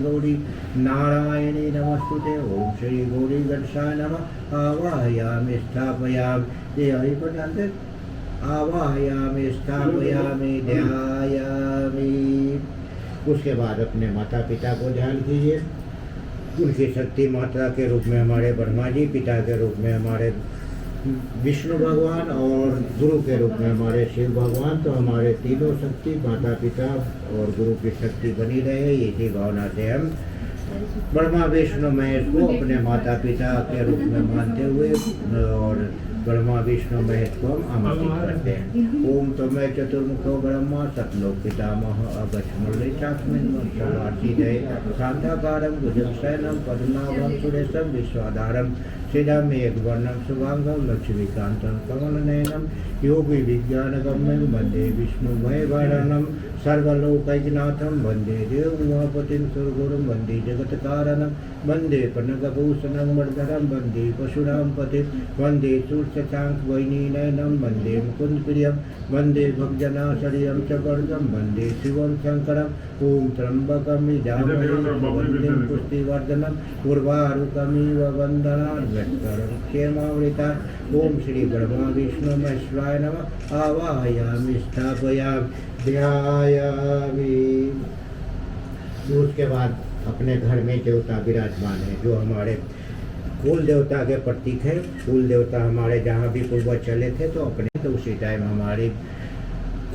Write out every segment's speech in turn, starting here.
गौरी नारायणी नमस्तुते। ओम श्री गौरी गणेशाय नमः। आवाहयामि स्थापयामि, ये हरिपद जानते, आवाहयामि स्थापयामि ध्यायामि। उसके बाद अपने माता पिता को ध्यान कीजिए। उनकी शक्ति माता के रूप में हमारे ब्रह्मा जी, पिता के रूप में हमारे विष्णु भगवान और गुरु के रूप में हमारे शिव भगवान। तो हमारे तीनों शक्ति माता पिता और गुरु की शक्ति बनी रहे, इसी भावना से हम ब्रह्मा विष्णु महेश को अपने माता पिता के रूप में मानते हुए और ब्रह्मा विष्णु महेश को हम आमंत्रित करते हैं। ओम तमय चतुर्मुखो ब्रह्मा सतलोक पितामह अगस्मृचास्मिन् शांताकारं भुजगशयनं पद्मनाभं सुरेशं विश्वाधारं श्रीराम एक वर्णम शुभांगम लक्ष्मीकांतं कमलनयनं योगी विज्ञानगम्यं वंदे विष्णु भयभरणं सर्वलोकैकनाथं वंदे देवोपतिं सुरगुरुं वंदे जगत्कारणं वंदे पन्नगभूषणं वर्धनं वंदे पशुरां पतिं वंदे सूर्यशशाङ्कवैनीनयनं वंदे मुकुन्दप्रियं वंदे भक्तजनाश्रयं च वर्गं वंदे शिवं शङ्करम्। ओम त्र्यंबकं यजामहे सुगन्धिं पुष्टिवर्धनम् उर्वारुकमिव वन्दनान् क्षेमावृता। ओम श्री ब्रह्मा विष्णु महेश्वराय नमः। आवाहयामि स्थापयामि ध्यायामि। उसके बाद अपने घर में देवता विराजमान है, जो हमारे कुल देवता के प्रतीक है। कुल देवता हमारे जहाँ भी पूर्वज चले थे तो अपने तो उसी टाइम हमारे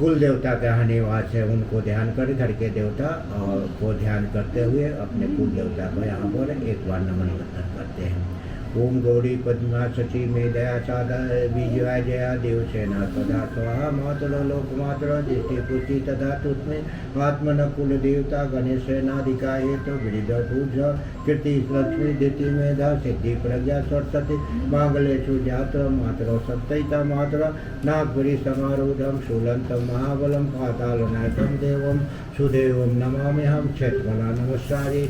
कुल देवता का निवास है, उनको ध्यान कर घर के देवता और को ध्यान करते हुए अपने कुल देवता को यहाँ पर एक बार नमन करते हैं। ओम गौरी पद्मा सची में दया साधा विजया जया देवसेना सदा स्वाहा मातृ लोक मातृ दृष्टि पुष्टि तथा तुष्में आत्मन कुल देवता गणेश सेनाधिका हेतु वृद्ध पूज कीर्ति लक्ष्मी दिति मेधा सिद्धि प्रज्ञा सरस्वती मांगलेशु जात्र मातृ सप्तैता मातृ नागपुरी समारूढ़ शूलंतम महाबलम पातालनाथम देवम सुदेवम नमामि हम क्षेत्रफला नमस्कारी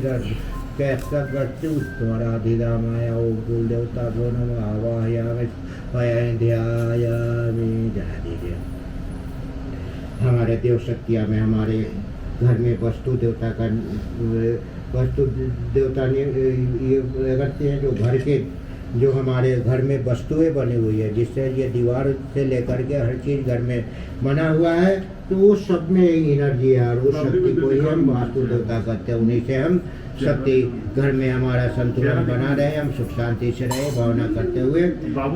कैस्तराधिदामाया। ओम कुल देवता भो नमः। आवाहयामि ध्यायामि। जय दीजिए। हमारे देव शक्तियाँ में हमारे घर में वस्तु देवता का वस्तु देवता ने ये करते हैं, जो घर के जो हमारे घर में वस्तुएं बनी हुई है, जिससे ये दीवार से लेकर के हर चीज़ घर में बना हुआ है, तो वो सब में एनर्जी है और उस शक्ति को ही हम वास्तु देवता करते हैं। उन्हीं से हम शक्ति घर में हमारा संतुलन बना रहे, हम सुख शांति से रहे, भावना करते हुए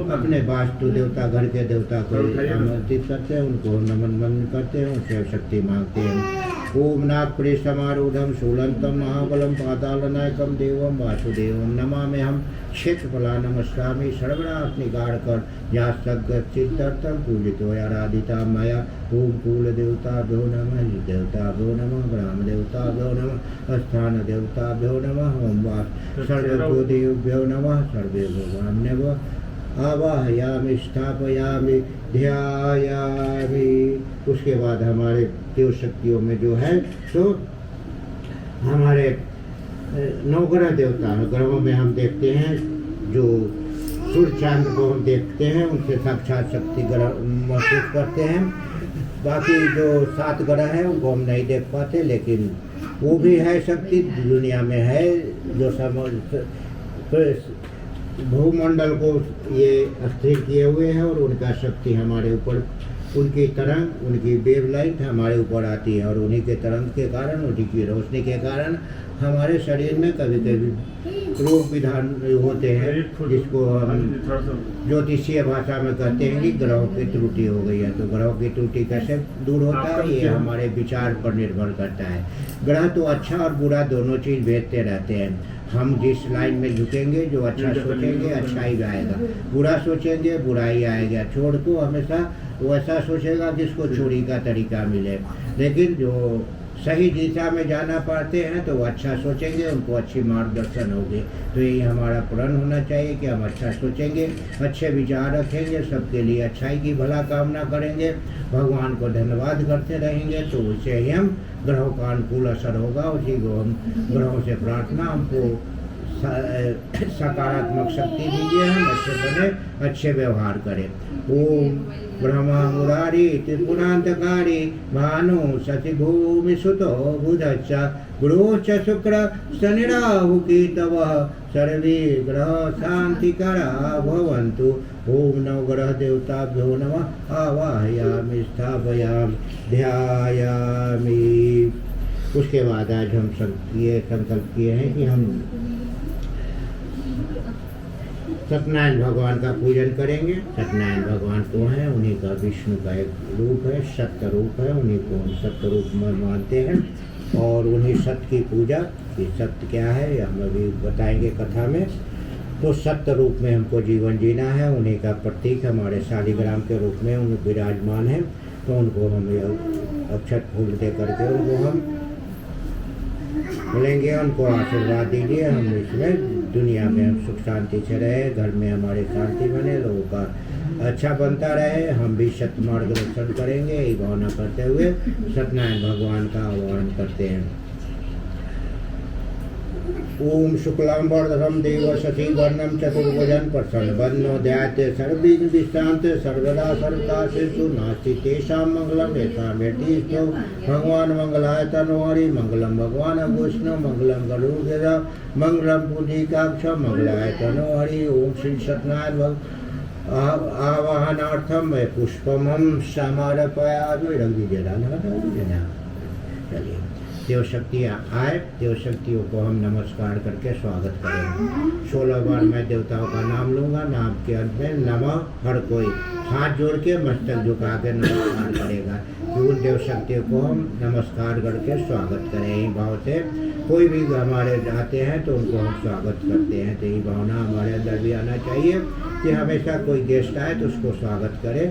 अपने वास्तु देवता घर के देवता को आमंत्रित करते हैं, उनको नमन करते हैं, उनसे शक्ति मांगते हैं। ओम नागपुरी समारूढ़ शूलंतम महाबलम पातालनायकम देवम वासुदेवम नमामि हम क्षेत्रफला नमस्कामि सर्वनाशनिगाड़ कर या सगचित्तम पूजितो आराधिता मया। ओम कुल देवताभ्यो नमः, देवताभ्यो नमः, ग्राम देवताभ्यो नमः, स्थान देवताभ्यो नमः। ओम वास सर्वदेवभ्यो नमः, सर्वे भगवान्यव आवाहयामि स्थापयामि ध्यायामि। उसके बाद हमारे देव शक्तियों में जो है तो हमारे नवग्रह देवता ग्रहों में हम देखते हैं, जो सूर्य चांद को हम देखते हैं, उनसे साक्षात शक्ति ग्रह महसूस करते हैं। बाकी जो 7 ग्रह हैं उनको हम नहीं देख पाते, लेकिन वो भी है शक्ति दुनिया में है, जो भूमंडल को ये स्थिर किए हुए हैं और उनका शक्ति हमारे ऊपर, उनकी तरंग, उनकी वेवलाइट हमारे ऊपर आती है और उन्हीं के तरंग के कारण, उन्हीं की रोशनी के कारण हमारे शरीर में कभी कभी रोग विधान होते हैं, जिसको हम ज्योतिषीय भाषा में कहते हैं कि ग्रहों की त्रुटि हो गई है। तो ग्रहों की त्रुटि कैसे दूर होता है, ये हमारे विचार पर निर्भर करता है। ग्रह तो अच्छा और बुरा दोनों चीज़ भेजते रहते हैं। हम जिस लाइन में झुकेंगे, जो अच्छा सोचेंगे अच्छा ही आएगा, बुरा सोचेंगे बुरा ही आएगा। चोर को हमेशा वो ऐसा सोचेगा कि इसको चोरी का तरीका मिले, लेकिन जो सही दिशा में जाना पाते हैं तो वो अच्छा सोचेंगे, उनको अच्छी मार्गदर्शन होगी। तो यही हमारा प्रण होना चाहिए कि हम अच्छा सोचेंगे, अच्छे विचार रखेंगे, सबके लिए अच्छाई की भला कामना करेंगे, भगवान को धन्यवाद करते रहेंगे, तो उससे ही हम ग्रहों का अनुकूल असर होगा। उसी को हम ग्रहों से प्रार्थना, हमको सकारात्मक शक्ति दीजिए, हम अच्छे बने, अच्छे व्यवहार करें। ओम ब्रह्मा मुरारी त्रिपुरांतकारी भानु शशि भूमि सुतो बुधच्च गुरु च शुक्र शनिराहु केतवः सर्वे ग्रह शांतिकरा भवन्तु। ओम नवग्रह देवताभ्यो नमः आवाहयामि स्थापयामि ध्यायामि। उसके बाद आज हम संकल्प किए हैं कि हम सत्यनारायण भगवान का पूजन करेंगे। सत्यनारायण भगवान को हैं, उन्हीं का विष्णु का एक रूप है, सत्य रूप है, उन्हीं को हम सत्य रूप में मानते हैं और उन्हीं सत्य की पूजा। ये सत्य क्या है ये हम अभी बताएंगे कथा में। तो सत्य रूप में हमको जीवन जीना है, उन्हीं का प्रतीक हमारे शालिग्राम के रूप में उन विराजमान है। तो उनको हम अक्षत फूल दे करके उनको हम बोलेंगे, उनको आशीर्वाद दीजिए। हम इसमें दुनिया में हम सुख शांति से रहे, घर में हमारे शांति बने, लोगों का अच्छा बनता रहे। हम भी सत्य मार्गदर्शन करेंगे, ये भावना करते हुए सत्यनारायण भगवान का आह्वान करते हैं। ओम शुक्लांबरधरम देव शशि वर्णम चतुर्भुजं प्रसन्नवदनो ध्यायते सर्वविघ्न विश्रांते सर्वदा सर्वकाशेषु नास्ति तेषां मंगलम् येषां यतीष्ठो भगवान मंगलाय तनोहरि मंगलम भगवान विष्णु मंगलम गरुड़ध्वज मंगलम पुंडरीकाक्ष मंगलाय तनोहरि। ओम श्री सत्यनारायण आवाहनार्थम मैं पुष्पमं समर्पयामि। रंग दीजिए ना। चलिए देव शक्तियाँ आए, देव शक्तियों को हम नमस्कार करके स्वागत करेंगे। 16 बार मैं देवताओं का नाम लूँगा, नाम के अंत में नमः। हर कोई हाथ जोड़ के मस्तक झुका के नमस्कार करेगा कि उन देव शक्तियों को हम नमस्कार करके स्वागत करें। यही भाव से कोई भी हमारे आते हैं तो उनको हम स्वागत करते हैं। तो यही भावना हमारे अंदर भी आना चाहिए कि हमेशा कोई गेस्ट आए तो उसको स्वागत करें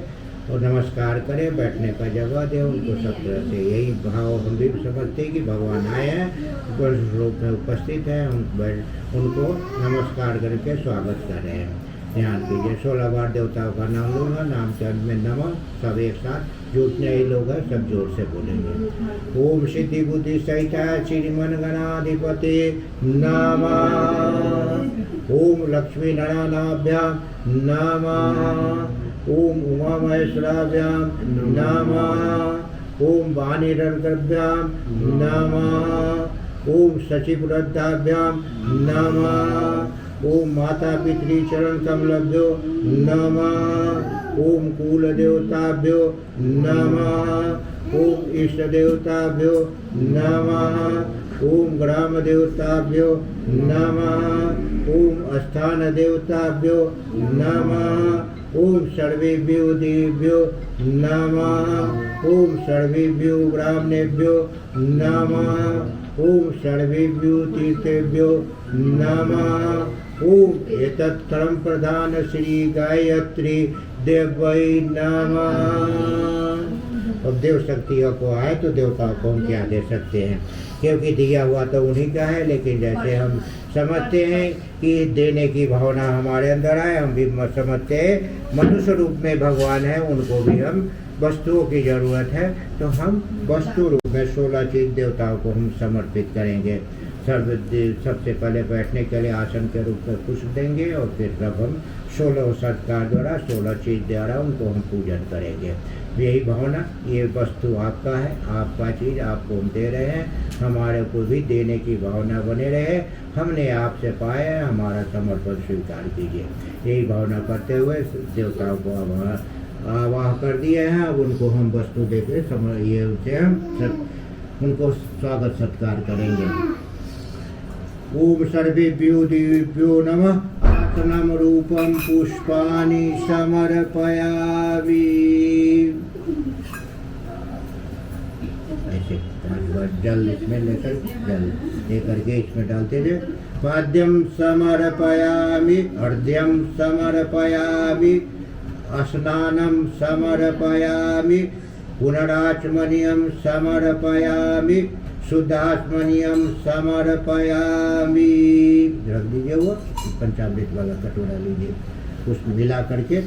और नमस्कार करें, बैठने का जगह दे उनको। सब तरह से यही भाव हम भी समझते हैं कि भगवान आए हैं, रूप में उपस्थित हैं, उनको नमस्कार करके स्वागत कर रहे हैं। ध्यान कीजिए। 16 बार देवताओं का नाम लूँगा, नाम के अंत में नमः। सब एक साथ जुटने ही लोग हैं, सब जोर से बोलेंगे। ओम सिद्धि बुद्धि सहिता श्रीमन गणाधिपति नमः। ओम लक्ष्मी नारायणाभ्याम नमः। ओम उमा महेश्वराभ्याम नमः। ओम वाणीरभ्याम नमः। ओम सचिवृद्धाभ्याम नमः। ओम माता पितृ चरण कमलभ्यो नमः। ओम कुल देवताभ्यो नमः। ओम इष्ट देवताभ्यो नमः। ओम ग्राम देवताभ्यो नमः। ओम स्थान देवताभ्यो नमः। ओम सर्वेभ्यो देवेभ्यो नमः। ओम सर्वेभ्यो ब्राह्मणेभ्यो नमः। ओम सर्वेभ्यो तीर्थेभ्यो नमः। ओम एतत् कर्म प्रधान श्री गायत्री देवै नमः। अब देव शक्तियों को आए तो देवताओं को हम क्या दे सकते हैं, क्योंकि दिया हुआ तो उन्हीं का है। लेकिन जैसे हम समझते हैं कि देने की भावना हमारे अंदर आए, हम भी समझते हैं मनुष्य रूप में भगवान है, उनको भी हम वस्तुओं की जरूरत है, तो हम वस्तु रूप में 16 चीज देवताओं को हम समर्पित करेंगे। सबसे पहले बैठने के लिए आसन के रूप में पुष्प देंगे और फिर तब हम 16 सत्कार द्वारा 16 चीज द्वारा उनको हम पूजन करेंगे। यही भावना, ये वस्तु आपका है, आपका चीज़ आपको हम दे रहे हैं, हमारे को भी देने की भावना बने रहे। हमने आपसे पाया है, हमारा समर्पण स्वीकार कीजिए। यही भावना करते हुए देवताओं को आवाह कर दिए हैं। अब उनको हम वस्तु देकर ये उनसे हम उनको स्वागत सत्कार करेंगे। ओम सर्वेभ्यो देवेभ्यो नमः। आसनं रूपं पुष्पाणि समर्पयामि। ऐसे 5 बार जल इसमें लेकर के इसमें डालते थे। पाद्यम समर्पयामि, अर्घ्यम समर्पयामि, स्नानं समर्पयामि, पुनराचमनीयं समर्पयामि, शुद्धात्मनियम समर्पयामि। रख दीजिए वो पंचामृत वाला कटोरा लीजिए, उसमें मिला करके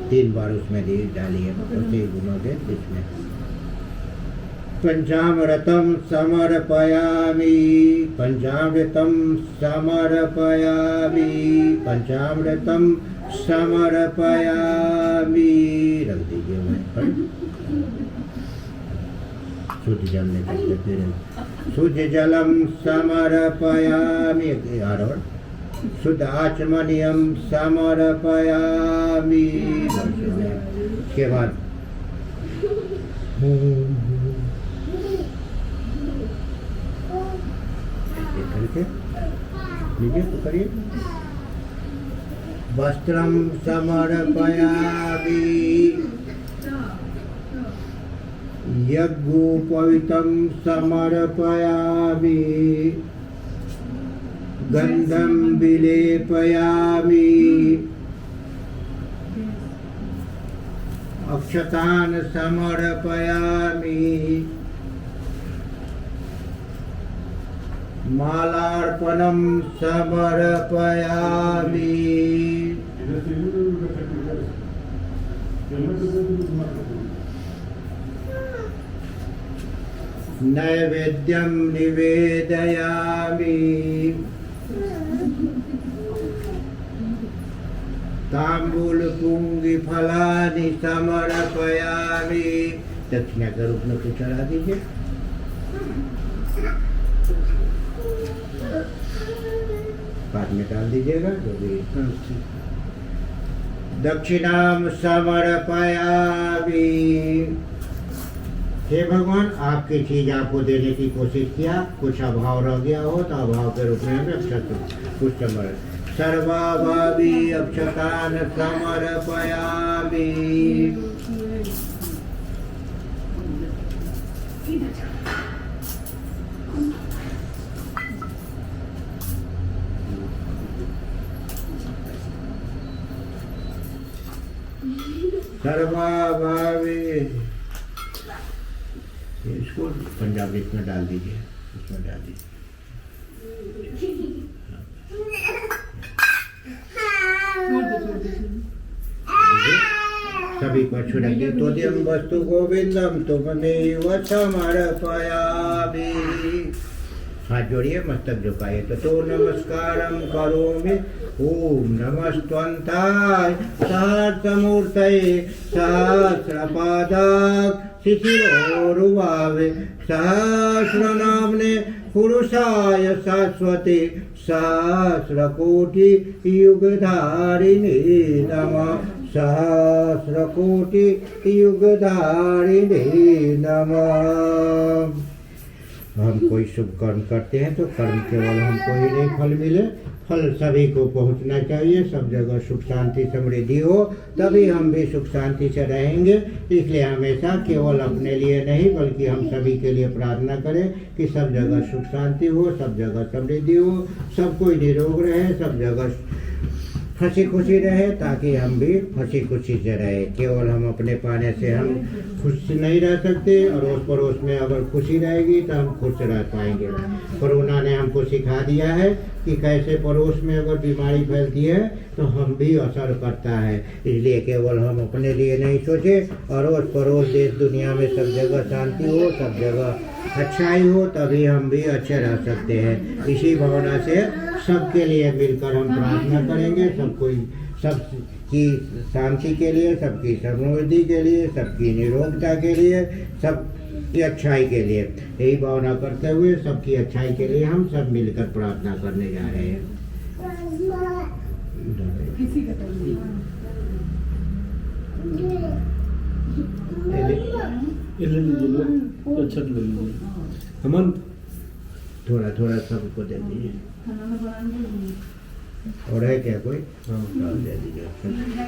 3 बार उसमें डालिए, उसे घुमा के इसमें। पंचामृतम समर्पयामि, पंचामृतम समर्पयामि, पंचामृतम समर्पयामि। रख दीजिए वो शुद्ध जल लेकर फिर शुद्धजलं समर्पयामि, शुद्धाचमनीयं समर्पयामि। उसके बाद करके लीजिए तो करिए। वस्त्रं समर्पयामि, यज्ञोपवीतं समर्पयामि, गन्धं विलेपयामि, अक्षतान् समर्पयामि, मालार्पणं समर्पयामि, नैवेद्यं निवेदयामि, ताम्बूलपुंगिफलानि समर्पयामि। दक्षिणा के रूप में कुछ चढ़ा दीजिए। बाद में डाल दीजिएगा जो भी। दक्षिणाम समर्पयामि। हे भगवान, आपकी चीज आपको देने की कोशिश किया, कुछ अभाव रह गया हो तो अभाव के रूप में हमें कुछ समर्पण। सर्वाभावी अक्षतान समर्पयामि। सर्वाभावी, इसको पंजाबी में डाल दीजिए, इसमें डाल दीजिए। सभी को छुड़ाइए। तो दियम वस्तु गोविंदम तुममेव समर्पयामि। हाथ जोड़िए, मस्तक झुकाइए। तो नमस्कारम करोमि। ओम नमस्त्वन्ताय सहस्रमूर्तये सहस्रपादाय शिशिरोरुभावे सहस्रनाम्ने पुरुषाय शाश्वते सहस्रकोटि युगधारिणे नमः। सहस्रकोटि युगधारिणे नमः। हम कोई शुभ कर्म करते हैं तो कर्म केवल हमको ही नहीं फल मिले, फल सभी को पहुंचना चाहिए। सब जगह सुख शांति समृद्धि हो, तभी हम भी सुख शांति से रहेंगे। इसलिए हमेशा केवल अपने लिए नहीं बल्कि हम सभी के लिए प्रार्थना करें कि सब जगह सुख शांति हो, सब जगह समृद्धि हो, सब कोई निरोग रहे, सब जगह हंसी खुशी रहे, ताकि हम भी हंसी खुशी से रहे। केवल हम अपने पाने से हम खुश नहीं रह सकते, अड़ोस पड़ोस में अगर खुशी रहेगी तो हम खुश रह पाएंगे। कोरोना ने हमको सिखा दिया है कि कैसे पड़ोस में अगर बीमारी फैलती है तो हम भी असर करता है। इसलिए केवल हम अपने लिए नहीं सोचे, अड़ोस पड़ोस देश दुनिया में सब जगह शांति हो, सब जगह अच्छाई हो, तभी हम भी अच्छे रह सकते हैं। इसी भावना से सबके लिए मिलकर हम प्रार्थना करेंगे, सबकी शांति के लिए, सबकी समृद्धि के लिए, सबकी निरोगता के लिए, सबकी अच्छाई के लिए। यही भावना करते हुए सबकी अच्छाई के लिए हम सब मिलकर प्रार्थना करने जा रहे हैं। अमन थोड़ा थोड़ा सबको दे दीजिए। और है क्या कोई? दे दीजिए।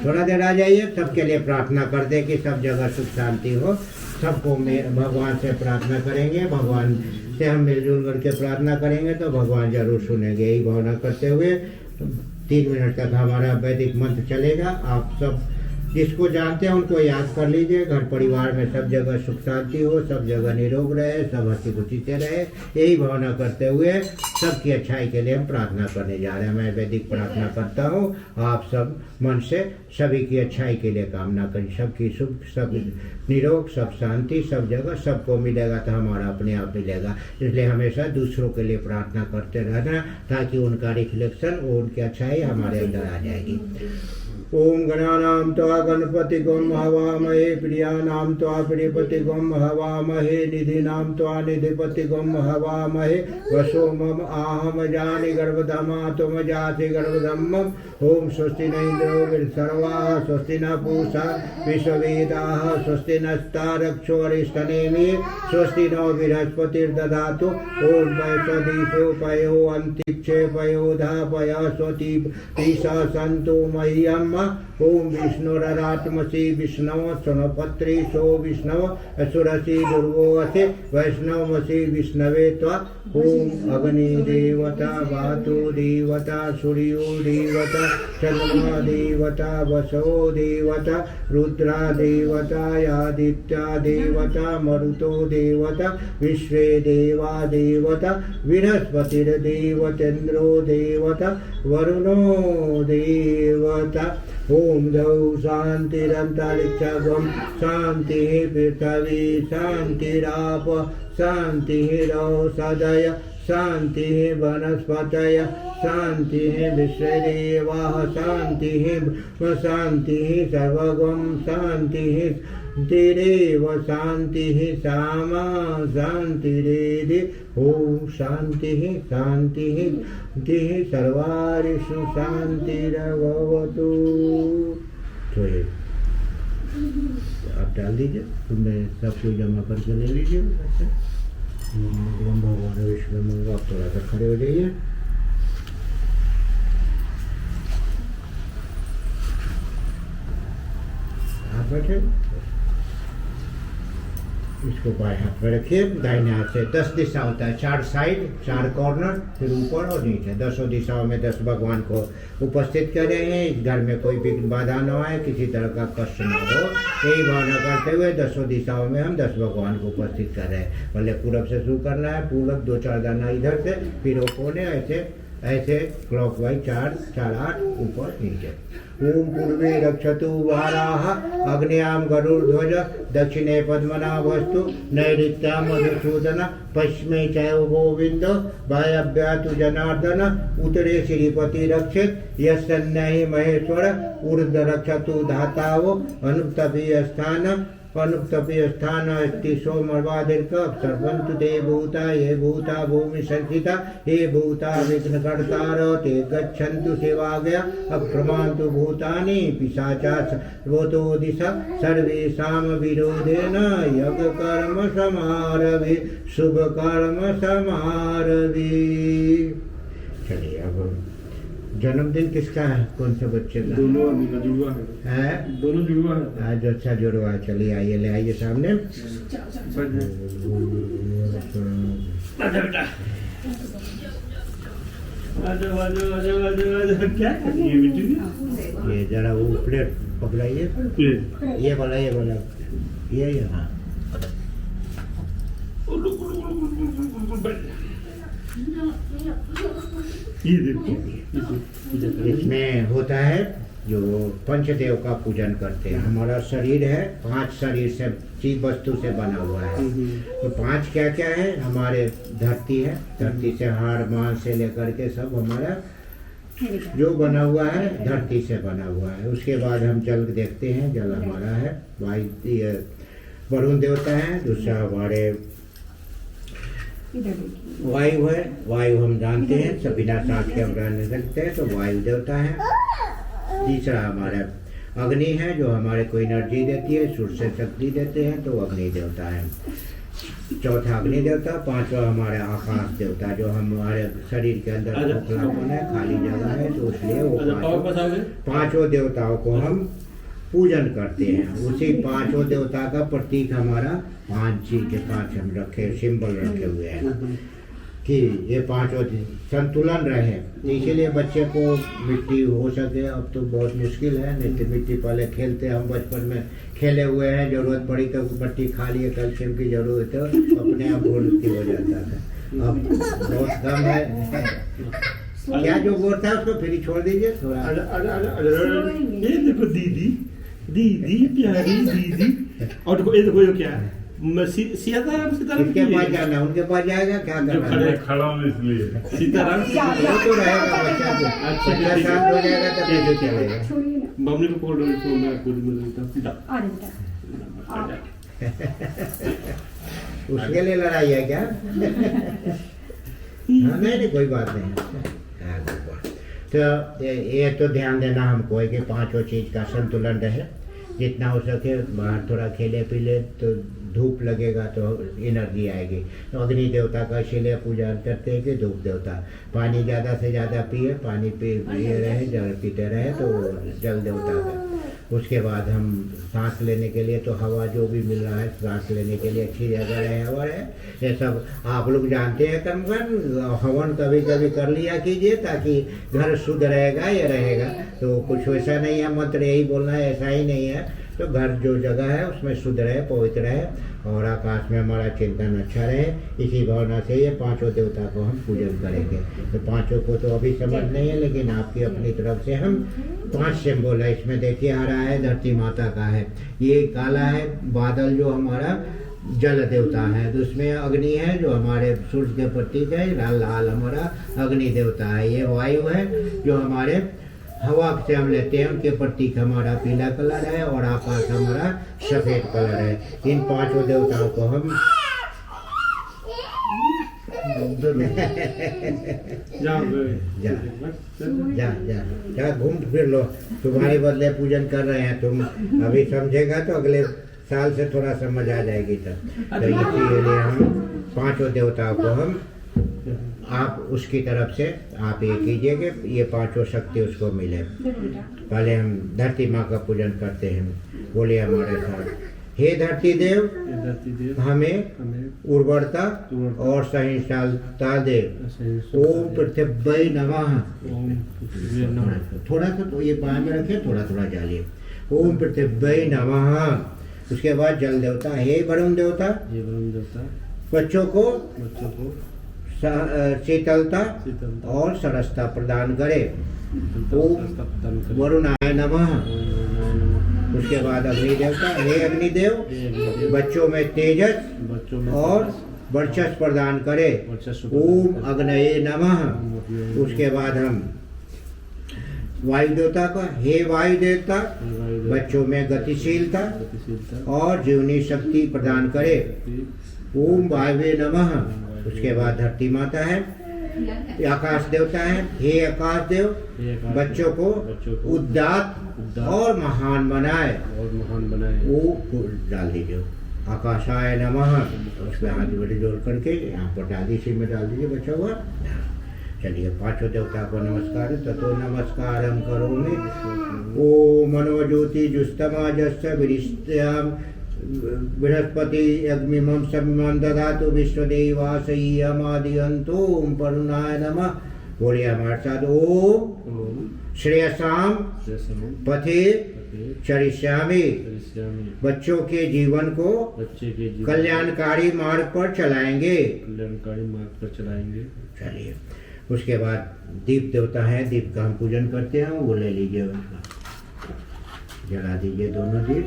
थोड़ा देर आ जाइए, सबके लिए प्रार्थना कर दे कि सब जगह सुख शांति हो। सबको भगवान से प्रार्थना करेंगे, भगवान से हम मिलजुल करके प्रार्थना करेंगे तो भगवान जरूर सुनेंगे। यही भावना करते हुए 3 मिनट तक हमारा वैदिक मंत्र चलेगा। आप सब जिसको जानते हैं उनको याद कर लीजिए। घर परिवार में सब जगह सुख शांति हो, सब जगह निरोग रहे, सब हंसी खुशी से रहे। यही भावना करते हुए सबकी अच्छाई के लिए हम प्रार्थना करने जा रहे हैं। मैं वैदिक प्रार्थना करता हूँ, आप सब मन से सभी की अच्छाई के लिए कामना करें। सबकी सुख, सब निरोग, सब शांति, सब जगह सबको मिलेगा तो हमारा अपने आप मिलेगा। इसलिए हमेशा दूसरों के लिए प्रार्थना करते रहना, ताकि उनका रिफ्लेक्शन और उनकी अच्छाई हमारे अंदर आ जाएगी। ओम गणानां त्वा गणपतिगं हवामहे प्रियाणां त्वा प्रियपतिगं हवामहे निधीनां त्वा निधिपतिगं हवामहे वसो मम आहम जानि गर्भधमा तुम जाति गर्भधम्मम् ओम स्वस्ति न इंद्रो सर्वाः स्वस्ति न पूषा विश्ववेदाः स्वस्ति नस्तारक्षो अरिष्टनेमि स्वस्ति नो बृहस्पतिर्दधातु ओम वैश्वदीशो पयो अंतिक्षे पयो धापय स्वती ईशा सन्तु मह्यम् ओम विष्णुरात्मसि विष्णव सुनपत्रीशो विष्णव असुरसि दुर्वोऽसि वैष्णवमसि विष्णवे त्वा ओम अग्नि देवता वातु देवता सूर्यो देवता चंद्रमा देवता वसो देवता रुद्रा देवता आदित्या देवता मरुतो देवता विश्वे देवा देवता बृहस्पतिर्देवतेन्द्रो देवता वरुणो देवता ओम द्यौ शांतिरंतरिक्षगम शांति पृथ्वी शांतिराप शांति रौषधय शांति वनस्पतय शांति विश्वदेवाः शांति शांति सर्वगम शांति तिरेव शांति सामा शांतिरेदि ओम शांति शांति सर्वारिषु शांतिरभवतु। तो ये आप डाल दीजिए, तुमने सब कुछ जमा करके ले लीजिए। भगवान विश्व मंगल, आप थोड़ा सा खड़े हो जाइए। आप बैठे, इसको बाएं हाथ में रखिए, दाहिने हाथ से 10 दिशा होता है, 4 साइड 4 कॉर्नर, फिर ऊपर और नीचे 10 दिशाओं में 10 भगवान को उपस्थित कर रहे हैं। इस घर में कोई भी बाधा न आए, किसी तरह का कष्ट न हो, यही भावना करते हुए 10 दिशाओं में हम 10 भगवान को उपस्थित कर रहे हैं। पहले पूरब से शुरू करना है, पूरब 2-4 दाना इधर से, फिर वो कोने ऐसे ऐसे क्लॉकवाइज 4-4 8 ऊपर नीचे। ओम पूर्वे रक्षतु वाराह अग्न्याम गरुड़ध्वज दक्षिणे पद्मनाभस्तु नैऋत्यां मधुसूदन पश्चिमे चैव गोविंद वायव्यातु जनार्दन उत्तरे श्रीपति रक्षित यस्सन्नहि महेश्वर ऊर्ध्व रक्षतु धातावो अनुतपीय स्थान अनुक्तपीय स्थान अस्ति सोमर्वादिर्क सर्वन्तु ते भूता ये भूता भूमि संस्थिता ये भूता विघ्नकर्तार ते गच्छन्तु सेवाज्ञया अप्रमान्तु भूतानि पिशाचा सर्वतो दिशा सर्वेषां विरोधेन यज्ञ कर्म समारभे शुभ कर्म समारभे। चलिए अब जन्मदिन किसका है, कौन से बच्चे का? दोनों जुड़वा है, दोनों जुड़वा है। आज अच्छा जुड़वा, चलिए आइए, ले आइए सामने। क्या ये जरा वो प्लेट पकड़ाइए, ये वाला ये हाँ। इसमें होता है जो पंचदेव का पूजन करते हैं। हमारा शरीर है 5 शरीर से चीज वस्तु से बना हुआ है। तो 5 क्या क्या है? हमारे धरती है, धरती से हाड़ मांस से लेकर के सब हमारा जो बना हुआ है धरती से बना हुआ है। उसके बाद हम जल देखते हैं, जल हमारा है। वरुण देवता है। दूसरा हमारे वायु है, वायु हम जानते हैं, सब बिना सांस के हम रह नहीं सकते हैं, तो वायु देवता है। तीसरा हमारा अग्नि है, जो हमारे को एनर्जी देती है, सूर्य से शक्ति देते हैं, तो अग्नि देवता है। चौथा अग्नि देवता। पांचवा हमारा आकाश देवता, जो हमारे शरीर के अंदर खोखलापन है, खाली जगह है, तो इसलिए वो पांचों देवताओं को हम पूजन करते हैं। उसी 5 देवता का प्रतीक हमारा 5 चीज के 5 हम रखे सिंबल रखे हुए हैं कि ये 5 संतुलन रहे। इसीलिए बच्चे को मिट्टी हो सके, अब तो बहुत मुश्किल है, नहीं तो मिट्टी पहले खेलते हम बचपन में खेले हुए हैं, जरूरत पड़ी तो मिट्टी खा लिए, कैल्शियम की जरूरत है, अपने आप भूलती हो जाता था। अब बहुत कम है। क्या जो बोल था उसको फिर छोड़ दीजिए थोड़ा। ये देखो दीदी, दीदी प्यारी दीदी, और देखो ये देखो ये क्या है, मैं सीताराम किसके पास जाना है? उनके पास जाएगा, क्या जो करना है? खड़ा हूँ इसलिए सीताराम वो तो रहेगा बच्चा को। अच्छा, बच्चा शांत हो जाएगा तब कैसे चलेगा? मम्मी को पकड़ लो इसको, मैं पूरी मिलता उसके लिए लड़ाई है क्या? हाँ, नहीं कोई बात नहीं। हाँ, कोई बात। तो ये तो ध्यान देना हमको है कि पांचों चीज का संतुलन रहे। जितना हो सके बाहर थोड़ा खेले पीले तो धूप लगेगा तो एनर्जी आएगी। तो अग्नि देवता का इसीलिए पूजा करते हैं कि धूप देवता। पानी ज़्यादा से ज़्यादा पिए, पानी पिए रहे, जल पीते रहे तो जल देवता का। उसके बाद हम सांस लेने के लिए तो हवा जो भी मिल रहा है, सांस लेने के लिए अच्छी जगह है, हवा है, ये सब आप लोग जानते हैं। कर्मगन हवन कभी कभी कर लिया कीजिए ताकि घर शुद्ध रहेगा, ये रहेगा। तो कुछ वैसा नहीं है, मंत्र यही बोलना है, ऐसा ही नहीं है। तो घर जो जगह है उसमें शुद्ध रहे, पवित्र रहे और आकाश में हमारा चिंतन अच्छा रहे। इसी भावना से ये पांचों देवता को हम पूजन करेंगे। तो पांचों को तो अभी समझ नहीं है, लेकिन आपकी अपनी तरफ से हम 5 सिंबल है। इसमें देखिए हरा है, धरती माता का है, ये काला है बादल जो हमारा जल देवता है, तो उसमें अग्नि है जो हमारे सूर्य के प्रतीक है, लाल लाल हमारा अग्नि देवता है। ये वायु है जो हमारे हवा से हम लेते हैं, उनके प्रतीक हमारा पीला कलर है और आकाश हमारा सफेद कलर है। इन पांचों देवताओं को हम जा घूम फिर लो, तुम्हारे बदले पूजन कर रहे हैं तुम। अभी समझेगा तो अगले साल से थोड़ा समझ आ जाएगी तब। तो इसीलिए हम पांचों देवताओं को हम आप उसकी तरफ से आप ये कीजिए कि ये पांचों शक्ति उसको मिले। पहले हम धरती माँ का पूजन करते हैं। बोलिए हमारे साथ, हे धरती देव हमें उर्वरता और सहिष्णुता दे। ओम पृथ्वी नमः। थोड़ा सा तो ये पानी में रखे, थोड़ा थोड़ा डालिए। ओम पृथ्वी नमः। उसके बाद जल देवता, हे वरुण देवता बच्चों को शीतलता और सरसता प्रदान करे। ओम वरुणाय नमः। उसके बाद अग्नि देवता, हे अग्निदेव बच्चों में तेजस और वर्चस्व प्रदान करे। ओम अग्नये नमः। उसके बाद हम वायु देवता का, हे वायु देवता बच्चों में गतिशीलता और जीवनी शक्ति प्रदान करे। ओम वायवे नमः। उसके बाद धरती माता है, आकाश देवता है, हे आकाश देव बच्चों को उदात्त और महान बनाए। वो डाल दीजिए, आकाशाय नमः। उसमें हाथ बड़े जोड़ करके यहाँ पर डाल दीजिए, में डाल दीजिए बच्चा हुआ। चलिए पांचों देवता को नमस्कार। ततो नमस्कारम करोमि। ओ मनोज्योति जुस्तमाजस्य विरिष्टाम बृहस्पति अग्निमं समिमं दधातु विश्वदेवासय्यमादियन्तों वरुणाय नमः। बोलिए हमारे साथ, ओम श्रेयसाम पथे चरिष्यामि। बच्चों के जीवन को कल्याणकारी मार्ग पर चलाएंगे। चलिए उसके बाद दीप देवता है, दीप का हम पूजन करते हैं, वो ले लीजिए, जला दीजिए दोनों दीप।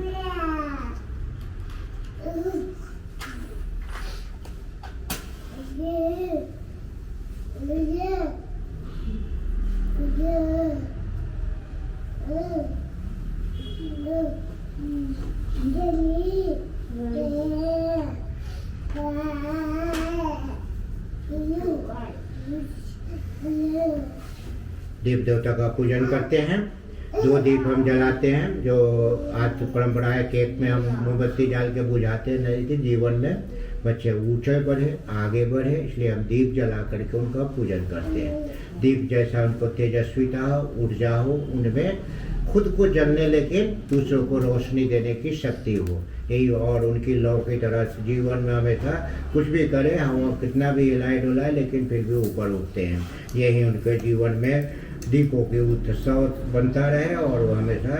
दीप देवता का पूजन करते हैं। 2 दीप हम जलाते हैं, जो आज परंपरा है केक में हम मोमबत्ती डाल के बुझाते नहीं थे। जीवन में बच्चे ऊंचे बढ़े, आगे बढ़े, इसलिए हम दीप जला करके उनका पूजन करते हैं। दीप जैसा उनको तेजस्विता हो, ऊर्जा हो, उनमें खुद को जलने लेकिन दूसरों को रोशनी देने की शक्ति हो, यही। और उनकी लौ की तरह जीवन में हमेशा कुछ भी करें, हम कितना भी हिलाए डुलाए लेकिन फिर भी ऊपर उठते हैं। यही उनके जीवन में दीपों की उत्सव बनता रहे और वो हमेशा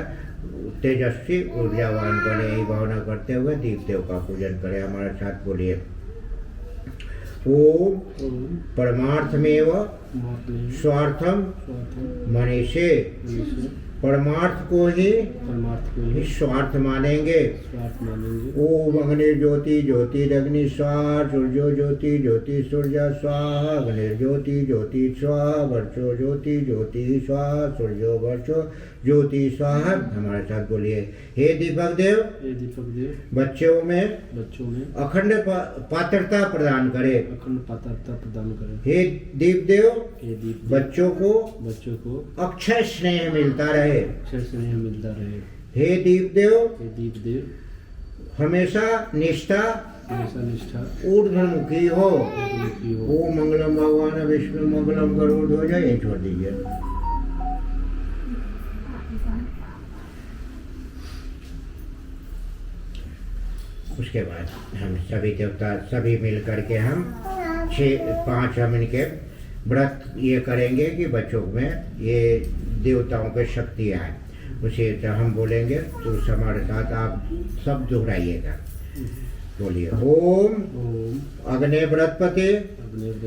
तेजस्वी ऊर्जावान बने, यही भावना करते हुए दीप देव का पूजन करें। हमारे साथ बोलिए, ओम परमार्थमेव स्वार्थम मनीषे परमार्थ को ही परमार्थ को ही स्वार्थ मानेंगे। स्वार्थ मानेंगे। ओम अग्नि ज्योति ज्योतिरग्नि स्वाहा सूर्यो ज्योति ज्योति सूर्य स्वाहा अग्निर्ज्योति ज्योति स्वाहा वर्षो ज्योति ज्योति स्वाहा सूर्यो वर्षो ज्योति स्वाहा। हमारे साथ बोलिए। हे दीपक देव, हे दीपक देव, बच्चों में अखंड पात्रता प्रदान करे। अखंड पात्रता प्रदान करें। हे दीप देव, हे दीप, बच्चों को अक्षय स्नेह मिलता रहे। अक्षय स्नेह मिलता रहे। हे दीप देव, हे दीप देव, हमेशा निष्ठा ऊर्ध्वमुखी हो। ओम मंगलम भगवान विष्णु मंगलम गरुड़। यही छोड़ दीजिए। उसके बाद हम सभी देवता सभी मिल करके हम 5 हम इनके व्रत ये करेंगे कि बच्चों में ये देवताओं की शक्तियाँ हैं। उसे हम बोलेंगे तो हमारे साथ आप सब दोहराइएगा। बोलिए। ओम अग्ने व्रतपते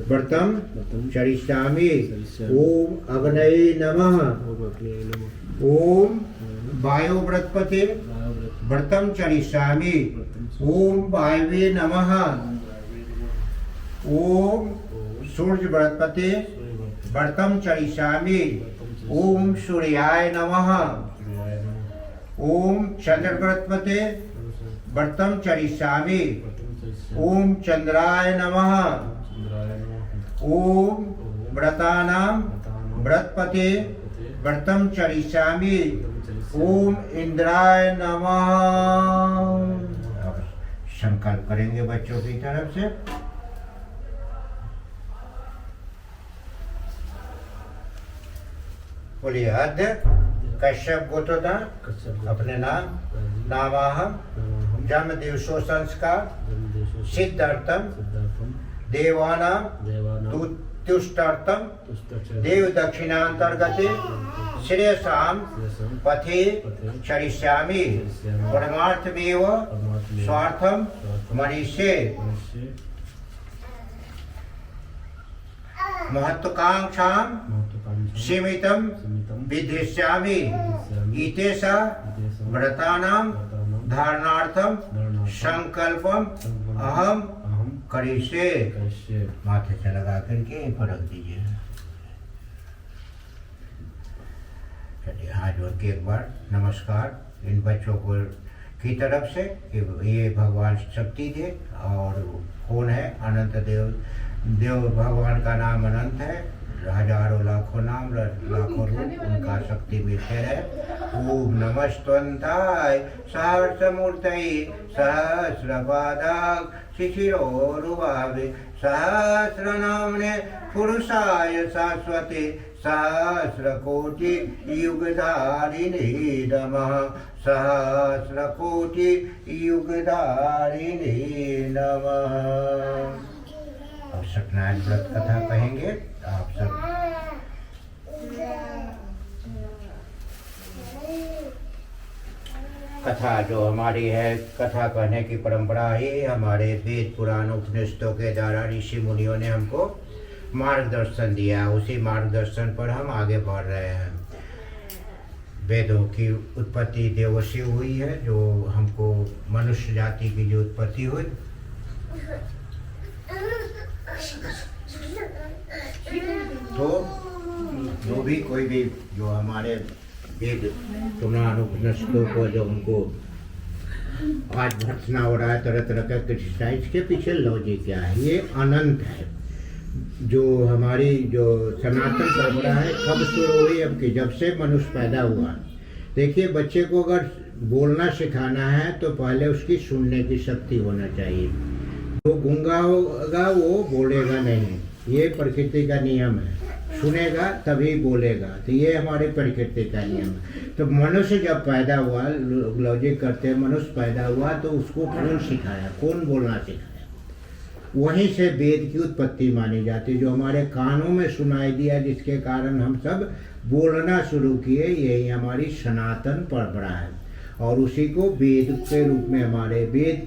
व्रतम चरिष्यामि। ओम अग्नये नमः। ओम वायु व्रतपते व्रतम चरिष्यामि। ओम वायवे नमः। ओम सूर्य व्रतपते व्रतम चरिष्यामि। ओम सूर्याय नमः। ओम चंद्र व्रतपते व्रतम चरिष्यामि। ओम चंद्राय नमः। ओम व्रतानां व्रतपते व्रतम चरिष्यामि। ओम इंद्राय नमः। संकल्प करेंगे बच्चों की तरफ से। बोलिए। अद्य कश्यप गोत्रोद्धार अपने नामाहम जन्म दिवसो संस्कार सिद्धार्थम देवानां तुष्टार्थम देव दक्षिणांतर्गते श्रेयसाम पथे चरिष्यामि। परमार्थमेव स्वार्थम मनीषे महत्वाकांक्षां सीमितं विधिष्यामि। इतेषा व्रतानां धारणार्थम संकल्पम अहम करिष्ये। माथे से लगा करके पर रख दीजिए। चलिए हाथ जोड़ के एक बार नमस्कार इन बच्चों को की तरफ से कि ये भगवान शक्ति दे। और कौन है? अनंत देव भगवान का नाम अनंत है। हजारों लाखों नाम लाखों रूप उनका शक्ति मिलते रहे। ओम नमस्त्वंताय सहस्रमूर्तये सहस्रपादाय शिशिरोरुभावे सहस्रनाम्ने पुरुषाय शाश्वते सहस्रकोटि युगधारिणे नमः। सहस्रकोटि युगधारिणे नमः। अब सत्यनारायण व्रत कथा कहेंगे आप सब। कथा जो हमारी है, कथा कहने की परंपरा ही हमारे वेद पुराण उपनिषदों के द्वारा ऋषि मुनियों ने हमको मार्गदर्शन दिया। उसी मार्गदर्शन पर हम आगे बढ़ रहे हैं। वेदों की उत्पत्ति देवों से हुई है, जो हमको मनुष्य जाति की जो उत्पत्ति हुई। तो जो भी कोई भी जो हमारे वेद पुराण उपनिषदों को जो हमको आज भर्सना हो रहा है तरह तरह का क्रिटिसाइज के पीछे लॉजिक क्या है? ये अनंत है। जो हमारी जो सनातन परंपरा है कब शुरू हुई? अब की जब से मनुष्य पैदा हुआ। देखिए, बच्चे को अगर बोलना सिखाना है तो पहले उसकी सुनने की शक्ति होना चाहिए। जो गूंगा होगा वो बोलेगा नहीं, ये प्रकृति का नियम है। सुनेगा तभी बोलेगा, तो ये हमारे प्रकृति का नियम है। तो मनुष्य जब पैदा हुआ, लॉजिक करते हैं, मनुष्य पैदा हुआ तो उसको कौन सिखाया? कौन बोलना सिखाया? वहीं से वेद की उत्पत्ति मानी जाती है, जो हमारे कानों में सुनाई दिया, जिसके कारण हम सब बोलना शुरू किए। यही हमारी सनातन परंपरा है और उसी को वेद के रूप में हमारे वेद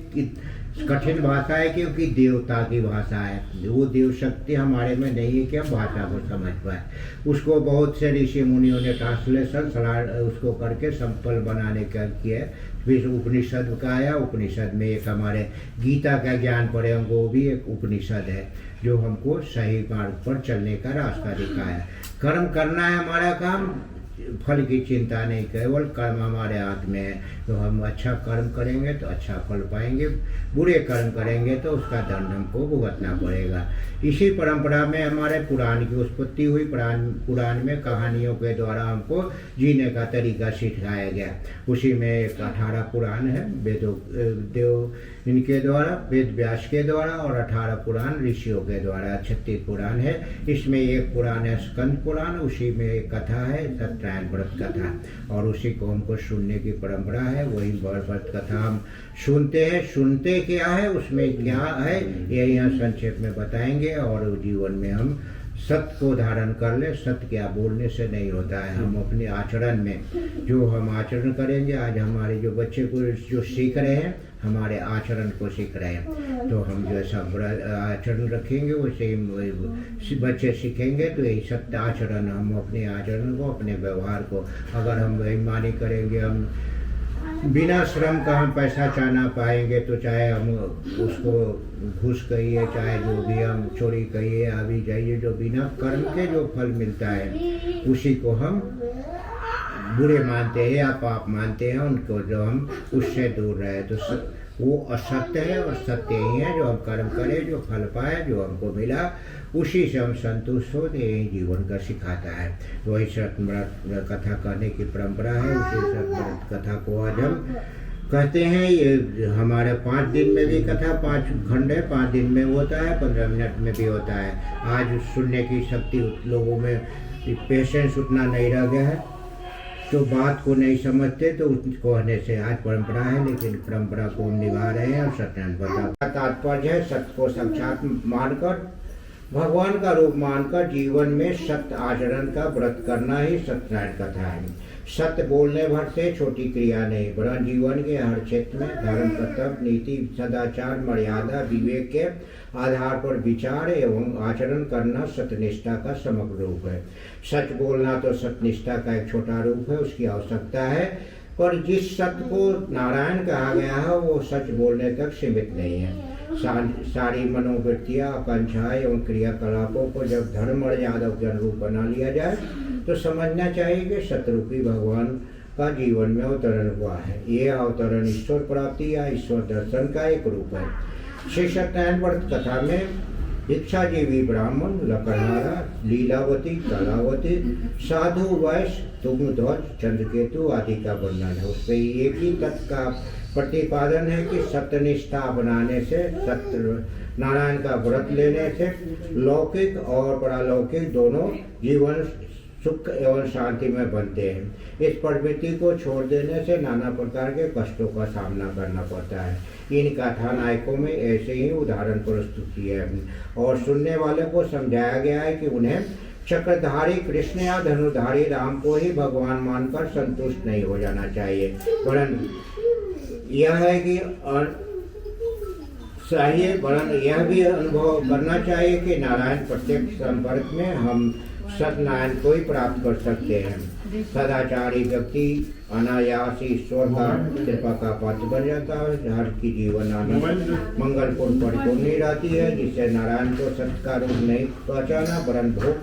कठिन भाषा है क्योंकि देवता की भाषा है, वो देव शक्ति हमारे में नहीं है कि हम भाषा को समझ पाए। उसको बहुत से ऋषि मुनियों ने ट्रांसलेशन उसको करके संपल बनाने का किया। फिर उपनिषद का आया, उपनिषद में एक हमारे गीता का ज्ञान पढ़े हम, वो भी एक उपनिषद है जो हमको सही मार्ग पर चलने का रास्ता दिखाया। कर्म करना है हमारा काम, फल की चिंता नहीं, केवल कर्म हमारे हाथ में है। तो हम अच्छा कर्म करेंगे तो अच्छा फल पाएंगे, बुरे कर्म करेंगे तो उसका दंड हमको भुगतना पड़ेगा। इसी परंपरा में हमारे पुराण की उत्पत्ति हुई। पुराण में कहानियों के द्वारा हमको जीने का तरीका सिखाया गया। उसी में एक 18 पुराण है वेदों देव इनके द्वारा, वेद व्यास के द्वारा, और 18 पुराण ऋषियों के द्वारा 36 पुराण है। इसमें एक पुराण है स्कंद पुराण, उसी में एक कथा है सत्यनारायण व्रत कथा, और उसी को हमको सुनने की परंपरा है। वही व्रत कथा हम सुनते हैं। सुनते क्या है, उसमें क्या है, ये यहाँ संक्षेप में बताएंगे। और जीवन में हम सत्य को धारण कर ले। सत्य क्या बोलने से नहीं होता है, हम अपने आचरण में जो हम आचरण करेंगे। आज हमारे जो बच्चे को जो सीख रहे हैं, हमारे आचरण को सीख रहे हैं, तो हम जैसा आचरण रखेंगे वैसे ही बच्चे सीखेंगे। तो यही सत्य आचरण, हम अपने आचरण को, अपने व्यवहार को अगर हम बेईमानी करेंगे, हम बिना श्रम का हम पैसा चाहना पाएंगे, तो चाहे हम उसको घूस कहिए, चाहे जो भी हम चोरी कहिए, अभी जाइए, जो बिना कर्म के जो फल मिलता है उसी को हम बुरे मानते हैं या पाप मानते हैं। उनको जो हम उससे दूर रहे तो वो असत्य है, और सत्य ही है जो हम कर्म करें, जो फल पाए, जो हमको मिला उसी से हम संतुष्ट हो। यही जीवन का सिखाता है। वही सत्यव्रत कथा कहने की परंपरा है। उसी सत्यव्रत कथा को आज हम कहते हैं। ये हमारे 5 दिन में भी कथा 5 खंड है, 5 दिन में होता है, 15 मिनट में भी होता है। आज सुनने की शक्ति लोगों में पेशेंस उतना नहीं रह गया है, तो बात को नहीं समझते, तो उसको कहने से आज परंपरा है, लेकिन परंपरा को हम निभा रहे हैं। और सत्यनारायण का तात्पर्य है सत्य को साक्षात मानकर, भगवान का रूप मानकर जीवन में सत्य आचरण का व्रत करना ही सत्यनारायण कथा है। सत्य बोलने भर से छोटी क्रिया नहीं, वरन जीवन के हर क्षेत्र में धर्म, कर्तव्य, नीति, सदाचार, मर्यादा, विवेक के आधार पर विचार एवं आचरण करना सत्यनिष्ठा का समग्र रूप है। सच बोलना तो सत्यनिष्ठा का एक छोटा रूप है, उसकी आवश्यकता है। पर जिस सत्य को नारायण कहा गया है वो सच बोलने तक सीमित नहीं है। सारी मनोवृत्तियाँ, आकांक्षाएं एवं क्रियाकलापों को जब धर्म मर्यादा के अनुरूप बना लिया जाए तो समझना चाहिए कि सतरूपी भगवान का जीवन में अवतरण हुआ है। ये अवतरण ईश्वर प्राप्ति या ईश्वर दर्शन का एक रूप है। श्री सत्यनारायण व्रत कथा में भिक्षाजीवी ब्राह्मण, लकड़हारा, लीलावती, कलावती, साधु, वैश्य, तुंगध्वज, चंद्रकेतु आदि का वर्णन है। उसमें एक ही तत्व का प्रतिपादन है कि सत्यनिष्ठा अपनाने से, सत्य नारायण का व्रत लेने से लौकिक और परालौकिक दोनों जीवन सुख एवं शांति में बनते हैं। इस प्रवृत्ति को छोड़ देने से नाना प्रकार के कष्टों का सामना करना पड़ता है। इन कथा नायकों में ऐसे ही उदाहरण प्रस्तुत किए हैं और सुनने वाले को समझाया गया है कि उन्हें चक्रधारी कृष्ण या धनुधारी राम को ही भगवान मानकर संतुष्ट नहीं हो जाना चाहिए, वरन यह है कि यह भी अनुभव करना चाहिए कि नारायण प्रत्यक्ष संपर्क में हम सत्यनारायण को ही प्राप्त कर सकते हैं। सदाचारी व्यक्ति अनायास ईश्वर का कृपा का पात्र बन जाता है। हर की जीवन आनंद मंगलपूर्ण परिपूर्ण रहती है, जिससे नारायण को सत्य का रूप नहीं पहचाना, वरन भोग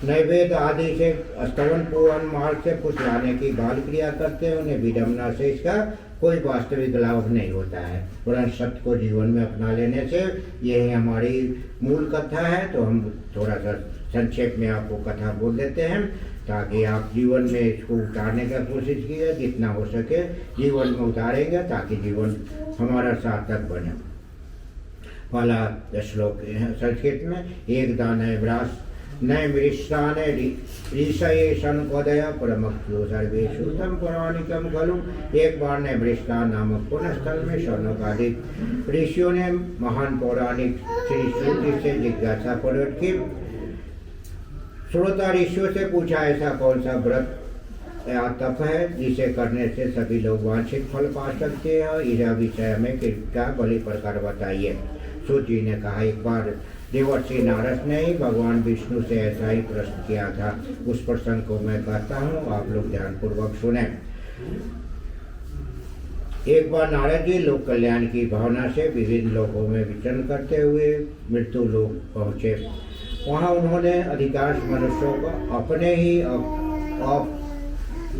नैवेद्य आदि से स्तवन पूर्ण मार्ग से फुसलाने की बाल क्रिया करते हैं। उन्हें विडम्बना से इसका कोई वास्तविक लाभ नहीं होता है, वरन सत्य को जीवन में अपना लेने से यही हमारी मूल कथा है। तो हम थोड़ा सा संक्षेप में आपको कथा बोल देते हैं ताकि आप जीवन में इसको उतारने का कोशिश कीजिए, जितना हो सके जीवन में उतारेंगे ताकि जीवन हमारा सार्थक बने। पहला श्लोक संस्कृत में, एक दान है व्रास नय मृष्टान ऋषये संपदय परमक्यो सर्वेषु तम पौराणिकम खलु। एक बार ने मृष्टान नामक पुण्यस्थल में शौनकादिक ऋषियों ने महान पौराणिक श्री सूर्य से जिज्ञासा प्रकट की। श्रोता ऋषियों से पूछा, ऐसा कौन सा व्रत या तप है जिसे करने से सभी लोग वांछित फल पा सकते हैं। इस विषय में कृपया बलि प्रकार बताइए। सूत जी ने कहा, एक बार देवर्षि नारद ने ही भगवान विष्णु से ऐसा ही प्रश्न किया था। उस प्रसंग को मैं कहता हूँ, आप लोग ध्यानपूर्वक सुने। एक बार नारद जी लोक कल्याण की भावना से विभिन्न लोकों में विचरण करते हुए मृत्यु लोक पहुँचे। वहाँ उन्होंने अधिकांश मनुष्यों को अपने ही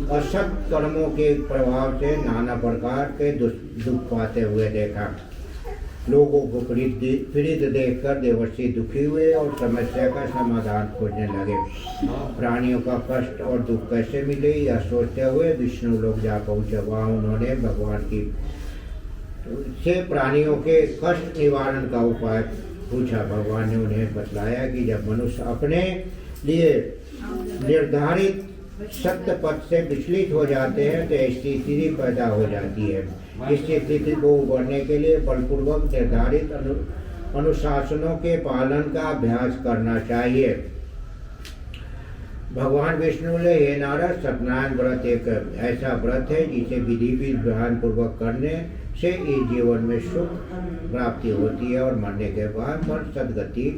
असत कर्मों के प्रभाव से नाना प्रकार के दुख पाते हुए देखा। लोगों को पीड़ित देखकर देवर्षि दुखी हुए और समस्या का समाधान खोजने लगे। प्राणियों का कष्ट और दुख कैसे मिले यह सोचते हुए विष्णु लोक जा पहुँचे। वहाँ उन्होंने भगवान की से प्राणियों के कष्ट निवारण का उपाय पूछा। भगवान ने उन्हें बतलाया कि जब मनुष्य अपने लिए निर्धारित सत्य पथ से विचलित हो जाते हैं तो ऐसी स्थिति पैदा हो जाती है। इस स्थिति को उबरने के लिए बलपूर्वक निर्धारित अनुशासनों के पालन का अभ्यास करना चाहिए। भगवान विष्णु ने, हे नारद, सत्यनारायण व्रत एक ऐसा व्रत है जिसे विधि विधान पूर्वक करने से इस जीवन में सुख प्राप्ति होती है और मरने के बाद पर सदगति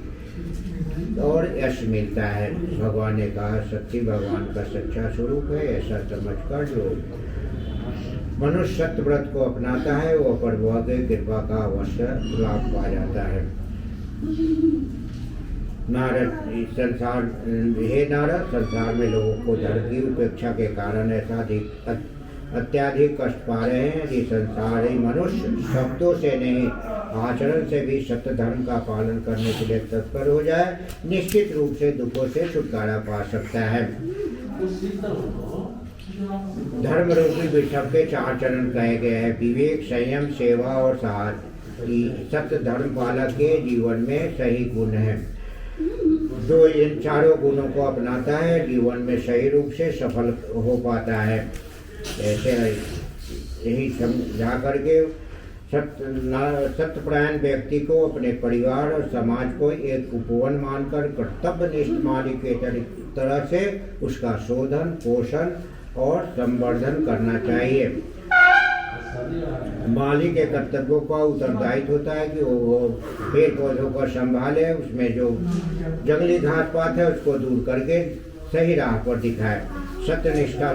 और यश मिलता है। भगवान ने कहा, सत्य भगवान का सच्चा स्वरूप है। ऐसा समझकर जो मनुष्य सत्य व्रत को अपनाता है वो प्रभु की कृपा का अवश्य लाभ पा जाता है। हे नारद, संसार में लोगों को धर्म की उपेक्षा के कारण ऐसा अत्याधिक कष्ट पा रहे हैं कि संसारी मनुष्य शब्दों से नहीं आचरण से भी सत्य धर्म का पालन करने के लिए तत्पर हो जाए, निश्चित रूप से दुखों से छुटकारा पा सकता है। धर्म रूपी वृषभ के 4 चरण कहे गए हैं: विवेक, संयम, सेवा और साहस। सत्य धर्म पालक के जीवन में सही गुण है। जो इन चारों गुणों को अपनाता है जीवन में सही रूप से सफल हो पाता है। ऐसे यही समझा करके सत्यपरायण व्यक्ति को अपने परिवार और समाज को एक उपवन मानकर कर्तव्यनिष्ठ मालिक के तरह से उसका शोधन, पोषण और संवर्धन करना चाहिए। मालिक के कर्तव्यों का उत्तरदायित्व होता है कि वो पेड़ पौधों को संभाले, उसमें जो जंगली घास पात है उसको दूर करके सही राह पर दिखाए। सत्यनिष्ठा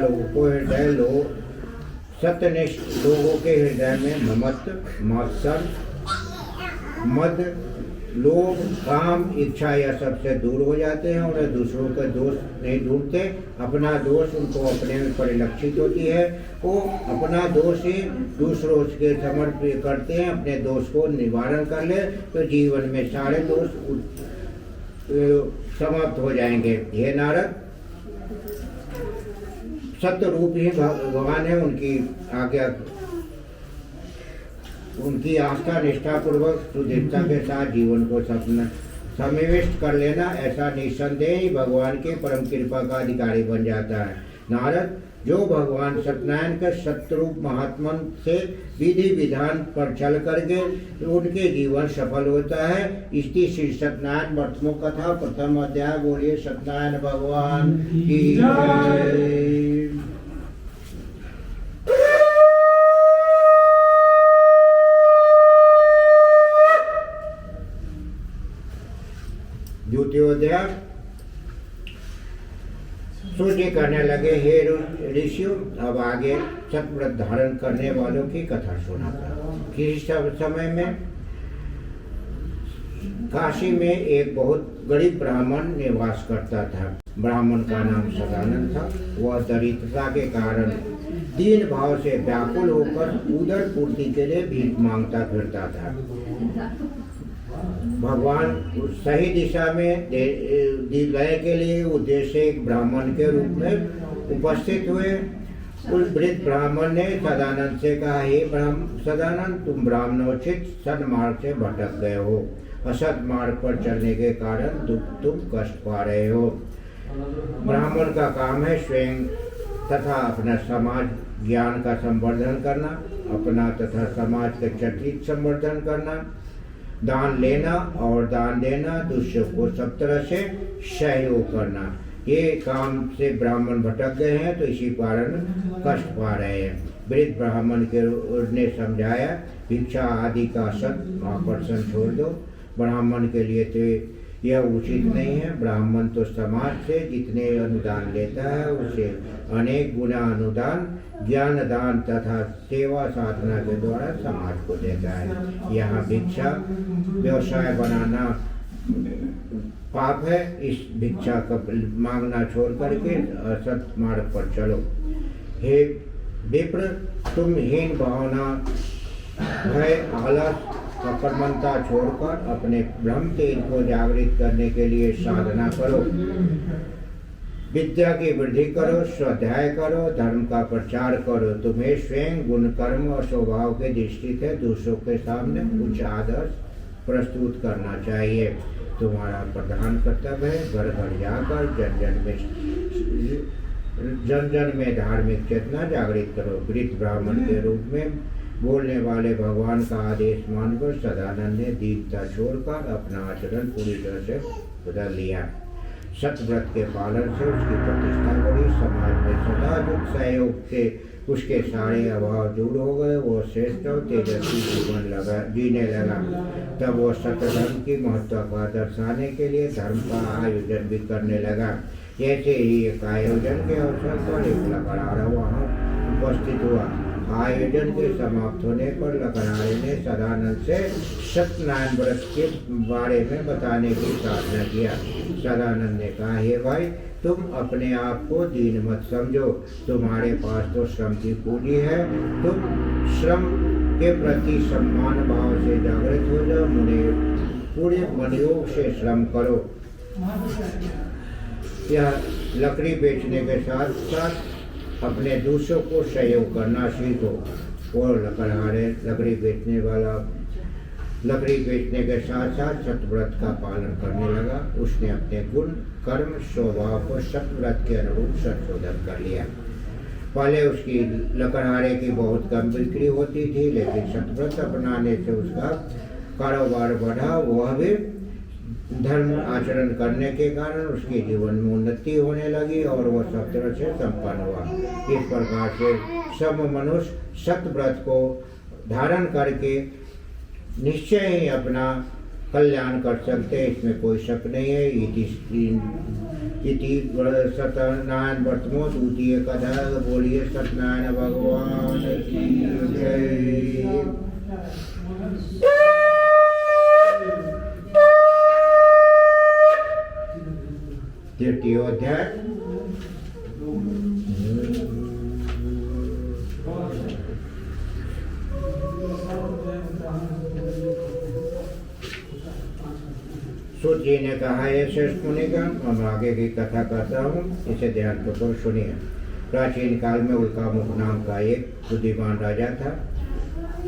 सत्यनिष्ठ लोगों के हृदय में ममत्व, मत्सर, मद, लोभ, काम, इच्छा यह सबसे दूर हो जाते हैं और दूसरों के दोष नहीं ढूंढते। अपना दोष उनको अपने में परिलक्षित होती है। वो अपना दोष ही दूसरों के समर्पित करते हैं। अपने दोष को निवारण कर ले तो जीवन में सारे दोष समाप्त हो जाएंगे। हे नारद, सत्य रूप ही भगवान है। उनकी आस्था निष्ठा पूर्वक सुदृढ़ता के साथ जीवन को समाविष्ट कर लेना, ऐसा निस्संदेह ही भगवान के परम कृपा का अधिकारी बन जाता है। नारद, जो भगवान सत्यनारायण के सत्यरूप महात्मन से विधि विधान पर चल करके उनके जीवन सफल होता है। इसकी श्री सत्यनारायण व्रतमो कथा प्रथम अध्याय। बोलिए सत्यनारायण भगवान की जय। द्वितीयोध्याय। सूर्य कहने लगे, हे ऋषियों, अब आगे सतव्रत धारण करने वालों की कथा सुनाता। किसी समय में काशी में एक बहुत गरीब ब्राह्मण निवास करता था। ब्राह्मण का नाम सदानंद था। वह दरिद्रता के कारण दीन भाव से व्याकुल होकर उदर पूर्ति के लिए भीख मांगता फिरता था। भगवान सही दिशा में दिलाने के लिए उद्देश्य एक ब्राह्मण के रूप में उपस्थित हुए। उस वृद्ध ब्राह्मण ने सदानंद से कहा, हे सदानंद, तुम ब्राह्मणोचित सन्मार्ग से भटक गए हो। असत मार्ग पर चलने के कारण तुम कष्ट पा रहे हो। ब्राह्मण का काम है स्वयं तथा अपना समाज ज्ञान का संवर्धन करना, अपना तथा समाज के चरित्र संवर्धन करना, दान लेना और दान देना, दूसरों को सब तरह से सहयोग करना। ये काम से ब्राह्मण भटक गए हैं, तो इसी कारण कष्ट पा रहे हैं। वृद्ध ब्राह्मण के ने समझाया, भिक्षा आदि का सत आकर्षण छोड़ दो। ब्राह्मण के लिए तो यह उचित नहीं है। ब्राह्मण तो समाज से जितने अनुदान लेता है उससे अनेक गुना अनुदान ज्ञान दान तथा सेवा साधना के द्वारा समाज को देता है। यहाँ भिक्षा व्यवसाय बनाना पाप है। इस भिक्षा का मांगना छोड़ करके असत मार्ग पर चलो। हे विप्र, तुम हीन भावना, भय, आलस, अकर्मणता छोड़कर अपने ब्रह्म तेज को जागृत करने के लिए साधना करो। विद्या की वृद्धि करो, स्वाध्याय करो, धर्म का प्रचार करो। तुम्हें स्वयं गुण कर्म और स्वभाव के दृष्टि से दूसरों के सामने उच्च आदर्श प्रस्तुत करना चाहिए। तुम्हारा प्रधान कर्तव्य है घर घर जाकर जन जन में धार्मिक चेतना जागृत करो। वृद्ध ब्राह्मण के रूप में बोलने वाले भगवान का आदेश मानकर सदानंद ने दीनता छोड़कर अपना आचरण पूरी तरह से बदल लिया। सतव्रत के पालन से उसकी प्रतिष्ठा बढ़ी। समाज में सदा दुख सहयोग से उसके सारे अभाव दूर हो गए। वो श्रेष्ठ और तेजस्वी जीवन जीने लगा। तब वो सतधर्म की महत्व का दर्शाने के लिए धर्म का आयोजन भी करने लगा। ऐसे ही एक आयोजन के अवसर पर एक लकड़हारा वहाँ उपस्थित हुआ। आयोजन के समाप्त होने पर लकड़हारे ने सदानंद से सत्यनारायण व्रत के बारे में बताने की साधना किया। सदानंद ने कहा, हे भाई, तुम अपने आप को दीन मत समझो। तुम्हारे पास तो श्रम की पूंजी है। तुम श्रम के प्रति सम्मान भाव से जागृत हो जाओ। पूरे मनयोग से श्रम करो। यह लकड़ी बेचने के साथ साथ अपने दूसरों को सहयोग करना सीखो। और लकड़हारे लकड़ी बेचने के साथ साथ सतव्रत का पालन करने लगा। उसने अपने गुण कर्म स्वभाव को सतव्रत के अनुरूप संशोधन कर लिया। पहले उसकी लकड़हारे की बहुत कम बिक्री होती थी, लेकिन सतव्रत अपनाने से उसका कारोबार बढ़ा। वह भी धर्म आचरण करने के कारण उसके जीवन में उन्नति होने लगी और वह सब तरह से संपन्न हुआ। इस प्रकार से सब मनुष्य सतव्रत को धारण करके निश्चय ही अपना कल्याण कर सकते हैं, इसमें कोई शक नहीं है। इति सत्यनारायण व्रतमो द्वितीय कथा। बोलिए सत्यनारायण भगवान की जय। तृतीय अध्याय। सूत जी ने कहा, ये श्रेष्ठ मुनिगण, हम आगे की कथा करता हूँ, इसे ध्यानपूर्वक सुनिए। प्राचीन काल में उल्कामुख नाम का एक बुद्धिमान राजा था।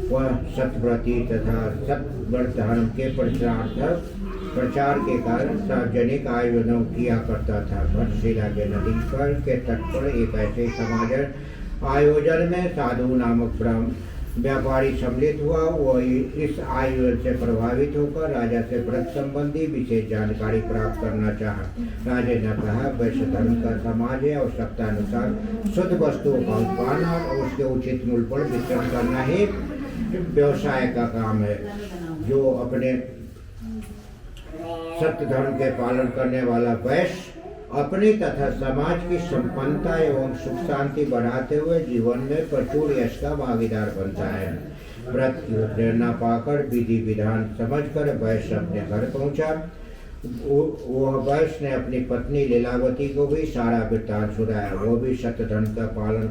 वह सतव्रती तथा सतव्रत धर्म के प्रचार के कारण सार्वजनिक आयोजन किया करता था। भटशिला के नदी पर के तट पर एक ऐसे समाज आयोजन में साधु नामक व्यापारी सम्मिलित हुआ। वो इस आयोजन से प्रभावित होकर राजा से व्रत संबंधी विशेष जानकारी प्राप्त करना चाहा। राजा ने कहा, वैश्य धर्म का समाज है, आवश्यकता अनुसार शुद्ध वस्तुओं का उत्पादन और उसके उचित मूल्य पर वितरण करना ही व्यवसाय का काम है। जो अपने सत्य धर्म के पालन करने वाला वैश्य अपनी तथा समाज की संपन्नता एवं सुख शांति बढ़ाते हुए जीवन में प्रचुर यश का भागीदार बनता है। व्रत की प्रेरणा पाकर विधि विधान समझकर वैश्य अपने घर पहुंचा। वह वैश्य ने अपनी पत्नी लीलावती को भी सारा वृत्तांत सुनाया। वो भी सत्य धर्म का पालन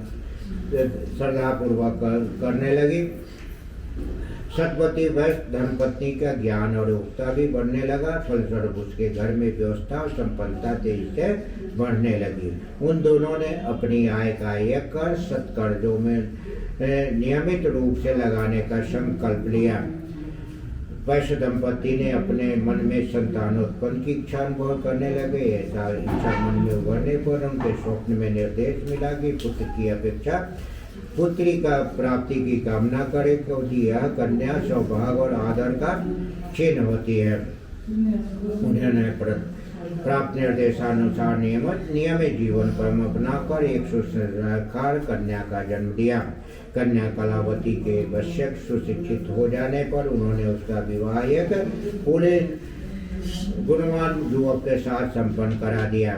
श्रद्धापूर्वक करने लगी। सतवती वैश्य धर्मपत्नी का ज्ञान और योग्यता भी बढ़ने लगा। फलस्वरूप उसके घर में व्यवस्था और संपन्नता तेजी से बढ़ने लगी। उन दोनों ने अपनी आय का एक कर सत्कर्जों में नियमित रूप से लगाने का संकल्प लिया। वैश्य दंपति ने अपने मन में संतानोत्पन्न की इच्छा अनुभव करने लगे। ऐसा इच्छा मन में उभरने पर उनके स्वप्न में निर्देश मिला कि पुत्र की अपेक्षा पुत्री का प्राप्ति की कामना करे, क्योंकि यह कन्या सौभाग्य और आदर का चिन्ह होती है। उन्होंने प्राप्त निर्देशानुसार नियमित जीवन क्रम अपनाकर एक सुसंस्कार कन्या का जन्म दिया। कन्या कलावती के वश्यक सुशिक्षित हो जाने पर उन्होंने उसका विवाह एक पूरे गुणवान युवक के साथ संपन्न करा दिया।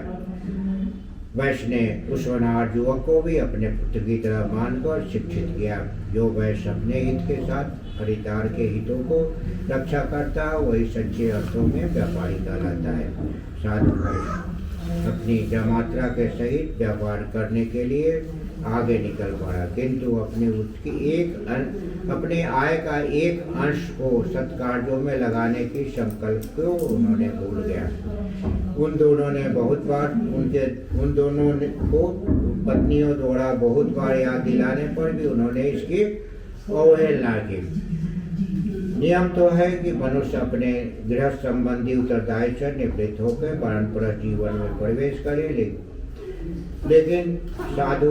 वैश्य ने उस होनहार युवक को भी अपने पुत्र की तरह मानकर शिक्षित किया। जो वैश्य अपने हित के साथ खरीदार के हितों को रक्षा करता है वही सच्चे अर्थों में व्यापारी कहलाता है। साधु वैश्य अपनी जमात्रा के सहित व्यापार करने के लिए आगे निकल पड़ा, किंतु अपने आय का एक अंश को सत्कार्यों में लगाने की संकल्प को उन्होंने भूल गया। उन दोनों को पत्नियों द्वारा बहुत बार याद दिलाने पर भी उन्होंने इसकी अवहेलना की। नियम तो है कि मनुष्य अपने गृहस्थ संबंधी उत्तरदायित्व से निवृत्त होकर परंपरा जीवन में प्रवेश करे, लेकिन साधु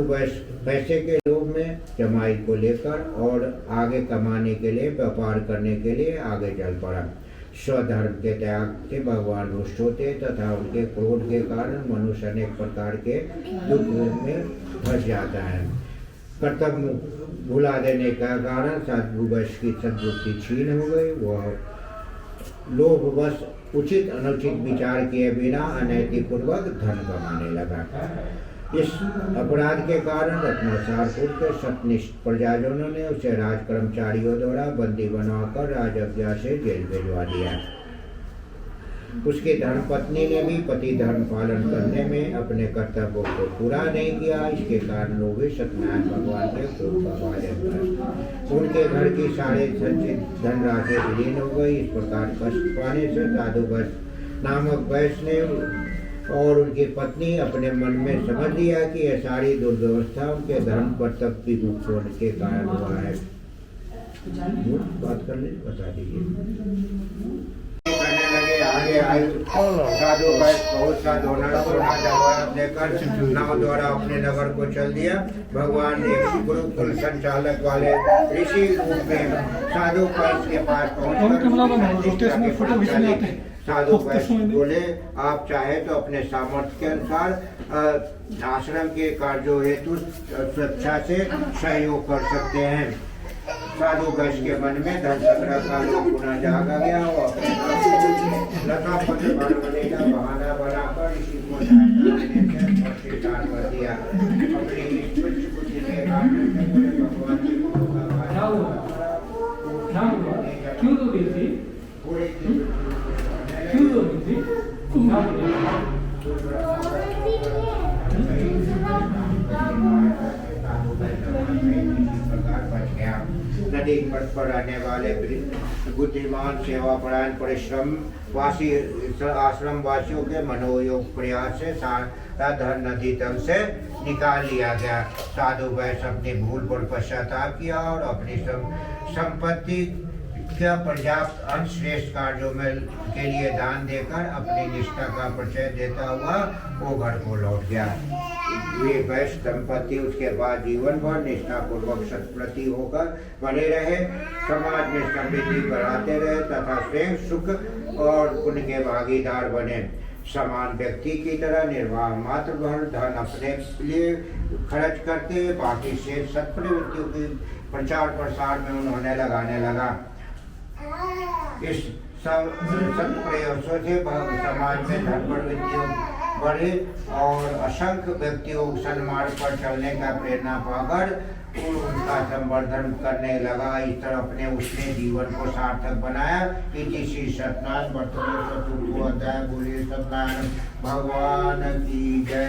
पैसे के लोभ में जमाई को लेकर और आगे कमाने के लिए व्यापार करने के लिए आगे चल पड़ा। स्वधर्म के त्याग से भगवान रुष्ट होते तथा उनके क्रोध के कारण मनुष्य अनेक प्रकार के दुख में फंस जाता है। कर्तव्य भुला देने का कारण साधु वैश्य की सद्बुद्धि छीन हो गई। वह लोभवश उचित अनुचित विचार किए बिना अनैतिक पूर्वक धन कमाने लगा। इस अपराध के कारण रत्नासारपुर के सत्यनिष्ठ प्रजाजनों ने उसे राज कर्मचारियों द्वारा बंदी बनाकर राजज्ञा से जेल भिजवा दिया। उसकी धर्मपत्नी ने भी पति धर्म पालन करने में अपने कर्तव्यों को पूरा नहीं किया। इसके कारण वो भी सत्यनारायण भगवान के क्रोध का भाजन कर उनके घर की सारे संचित धनराशि विलीन हो गई। इस प्रकार कष्ट पाने से साधु नामक वैश्य ने और उनकी पत्नी अपने मन में समझ लिया कि यह सारी दुर्व्यवस्था उनके धर्म कर्तव्य विमुख होने के कारण हुआ है। बात करने बता दीजिए। आगे आयु साधु वैश्य बहुत सा जवाब देकर नाव द्वारा अपने नगर को चल दिया। भगवान एक गुरुकुल संचालक वाले ऋषि रूप में साधु वैश्य के पास पहुंचकर साधु वैश्य बोले, आप चाहे तो अपने सामर्थ्य के अनुसार आश्रम के कार्यों हेतु स्वेच्छा से सहयोग कर सकते हैं। साधु वैश्य के मन में धन संग्रह का लोभ पुनः जागा गया और लता पत्र का बहाना बनाकर इसी को स्वीकार कर दिया। अपनी बुद्धि के कारण भगवान की क्यों दो दी थी? क्यों दो दी थी? नदी पथ पर रहने वाले बुद्धिमान सेवापरायण परिश्रम वासी आश्रम वासियों के मनोयोग प्रयास से सारा धन नदी तल से निकाल लिया गया। साधु वैश्य अपनी भूल पर पश्चाताप किया और अपनी संपत्ति का पर्याप्त अंश श्रेष्ठ कार्यों में के लिए दान देकर अपनी निष्ठा का परिचय देता हुआ वो घर को लौट गया। वे वैश्य दंपति उसके बाद जीवन भर निष्ठा पूर्वक सत्प्रति होकर बने रहे, समाज में समृद्धि बढ़ाते रहे तथा स्वयं सुख और पुण्य के भागीदार बने। समान व्यक्ति की तरह निर्वाह मात्र भर धन अपने लिए खर्च करते बाकी से सत्प्रवृत्तियों की प्रचार प्रसार में उन्होंने लगाने लगा। इस सब प्रयासों से समाज में धर्म प्रवृत्तियों बढ़े और असंख्य व्यक्तियों सन्मार्ग पर चलने का प्रेरणा पाकर उनका संवर्धन करने लगा। इस तरह अपने उसने जीवन को सार्थक बनाया। इसी श्री सत्यनारायण वर्तमान चतुर्थ अध्याय। बोले सत्यनारायण भगवान की जय।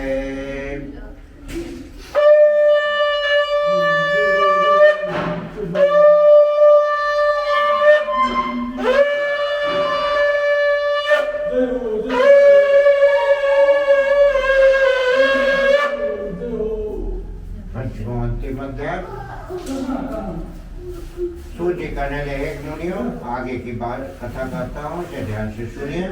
सूर्य करने लगे मुनियों, आगे की बात कथा करता हूँ, इसे ध्यान से सुनिए।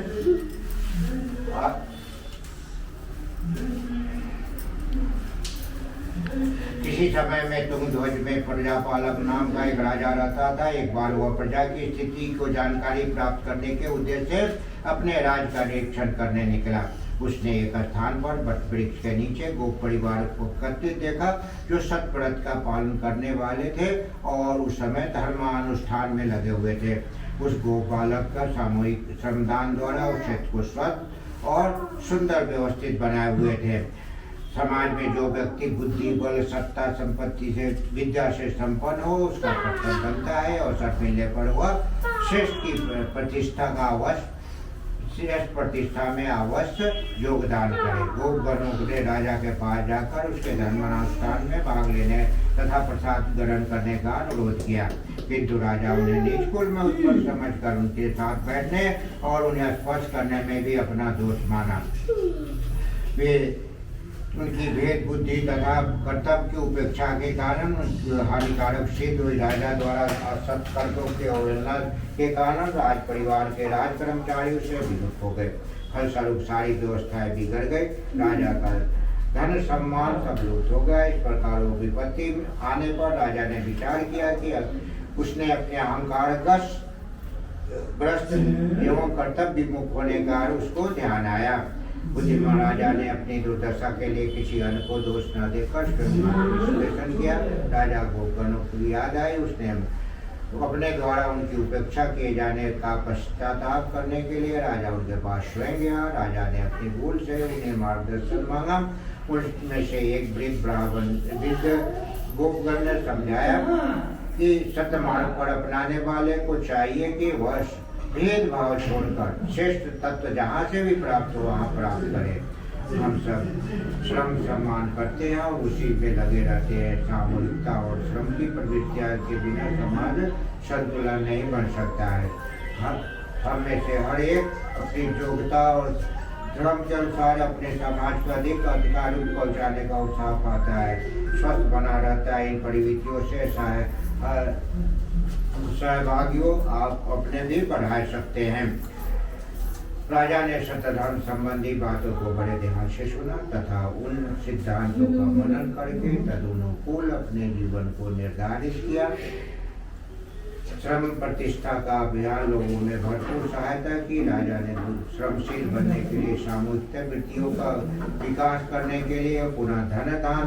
इसी समय में तुंगध्वज में प्रजापालक नाम का एक राजा रहता था। एक बार वह प्रजा की स्थिति को जानकारी प्राप्त करने के उद्देश्य से अपने राज्य का निरीक्षण करने निकला। उसने एक स्थान पर वट वृक्ष के नीचे गोप परिवार को एकत्रित देखा, जो सतव्रत का पालन करने वाले थे और उस समय धर्मानुष्ठान में लगे हुए थे। उस गोपालक का सामूहिक श्रमदान द्वारा उस क्षेत्र को स्वच्छ और सुंदर व्यवस्थित बनाए हुए थे। समाज में जो व्यक्ति बुद्धि, बल, सत्ता, संपत्ति से, विद्या से संपन्न हो, उसका कर्तव्य बनता है अवसर मिलने पर वह श्रेष्ठ की प्रतिष्ठा में अवश्य योगदान करे। गोपगणों ने राजा के पास जाकर उसके धर्मानुष्ठान में भाग लेने तथा प्रसाद ग्रहण करने का अनुरोध किया, किंतु राजा उन्हें नीच कुल में उत्पन्न समझकर उनके साथ बैठने और उन्हें स्पर्श करने में भी अपना दोष माना। वे उनकी भेद बुद्धि तथा कर्तव्य की उपेक्षा के कारण हानिकारक सिद्ध हुई। राजा द्वारा सत्कर्तों के अवहेलना के कारण राज परिवार के राज कर्मचारी उसे विमुख हो गए। फलस्वरूप सारी व्यवस्थाएं बिगड़ गई। राजा का धन सम्मान सब लुप्त हो गया। इस प्रकार विपत्ति आने पर राजा ने विचार किया कि उसने अपने अहंकार ग्रस्त एवं कर्तव्य विमुख होने का उसको ध्यान आया। बुद्धिमान राजा ने अपनी दुर्दशा के लिए किसी अन्य को दोष न देकर विश्लेषण किया। राजा गोपगणों की याद आई। उसने अपने द्वारा उनकी उपेक्षा किए जाने का पश्चाताप करने के लिए राजा उनके पास स्वयं गया। राजा ने अपनी भूल से उन्हें मार्गदर्शन मांगा। उनमें से एक वृद्ध गोपगण ने समझाया कि सत्य मार्ग पर अपनाने वाले को चाहिए कि वह भेदभाव छोड़कर श्रेष्ठ तत्व जहाँ से भी प्राप्त हो वहाँ प्राप्त करें। हम सब श्रम सम्मान करते हैं और उसी में लगे रहते हैं। सामूहिकता और श्रम की प्रवृत्तियाँ के बिना समाज संतुलन नहीं बन सकता है। हम में से हर एक अपनी योग्यता और श्रम के अनुसार अपने समाज को अधिक अधिकार पहुँचाने का उत्साह पाता है, स्वस्थ बना रहता है। इन प्रवृत्तियों से सहभागियों आप अपने भी बढ़ा सकते हैं। राजा ने सतधर्म संबंधी बातों को बड़े ध्यान से सुना तथा उन सिद्धांतों का मनन करके तदनुकूल अपने जीवन को निर्धारित किया। श्रम प्रतिष्ठा का अभियान लोगों में भरपूर सहायता की। राजा ने श्रमशील बनने के लिए सामूहिक वृत्तियों का विकास करने के लिए पुनः धन दान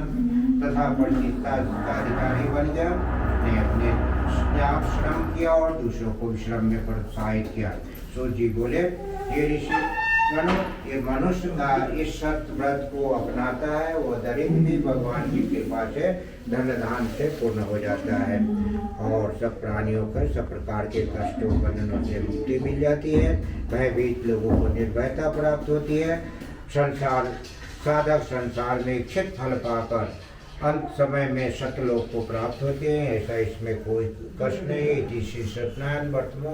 तथा प्रतिष्ठा का अधिकारी बन गया। अपने आप श्रम किया और दूसरों को भी श्रम में प्रोत्साहित किया। सूर्य जी बोले, ये ऋषि गणों, ये मनुष्य का इस सत्व्रत को अपनाता है वो दरिद्र भी भगवान की कृपा से धन दान से पूर्ण हो जाता है और सब प्राणियों को सब प्रकार के कष्टों बंधनों से मुक्ति मिल जाती है। भयभीत लोगों को निर्भयता प्राप्त होती है। साधक संसार में इच्छित फल पाकर अंत समय में सतलोक को प्राप्त होते हैं। ऐसा इसमें कोई कष्ट नहीं। श्री सत्यनारायण वर्तमो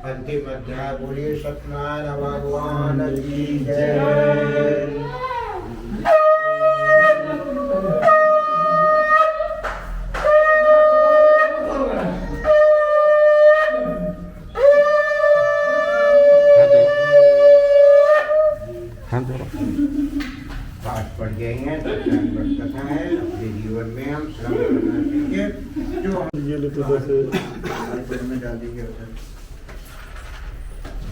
अंतिम अध्याय। बोलिए सत्यनारायण भगवान की जय। पाठ पढ़ गए हैं कथा है। अपने जीवन में हम श्रम करना सीखे। जो में डाल दीजिए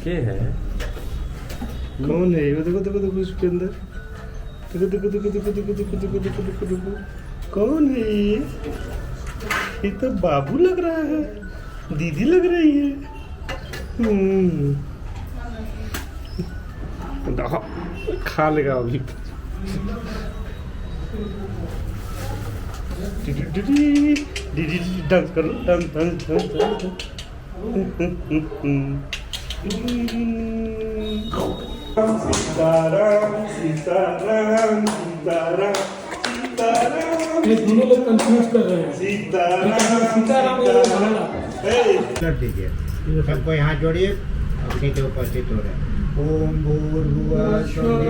क्या है? कौन है? देखो देखो देखो इसके अंदर। देखो देखो देखो देखो देखो देखो देखो देखो देखो देखो कौन है ये तो बाबू लग रहा है, दीदी लग रही है। खा लेगा अभी। दीदी डांस करो, dance dance dance dance. Sitaram Sitaram Sitaram Sitaram. ये दोनों लोग कंफ्यूज कर रहे हैं। सीताराम सीताराम सीताराम। कर दीजिए। सबको यहाँ जोड़िए, अपनी जो उपस्थित हो रहे हैं। ओम भूर्भुवः स्वः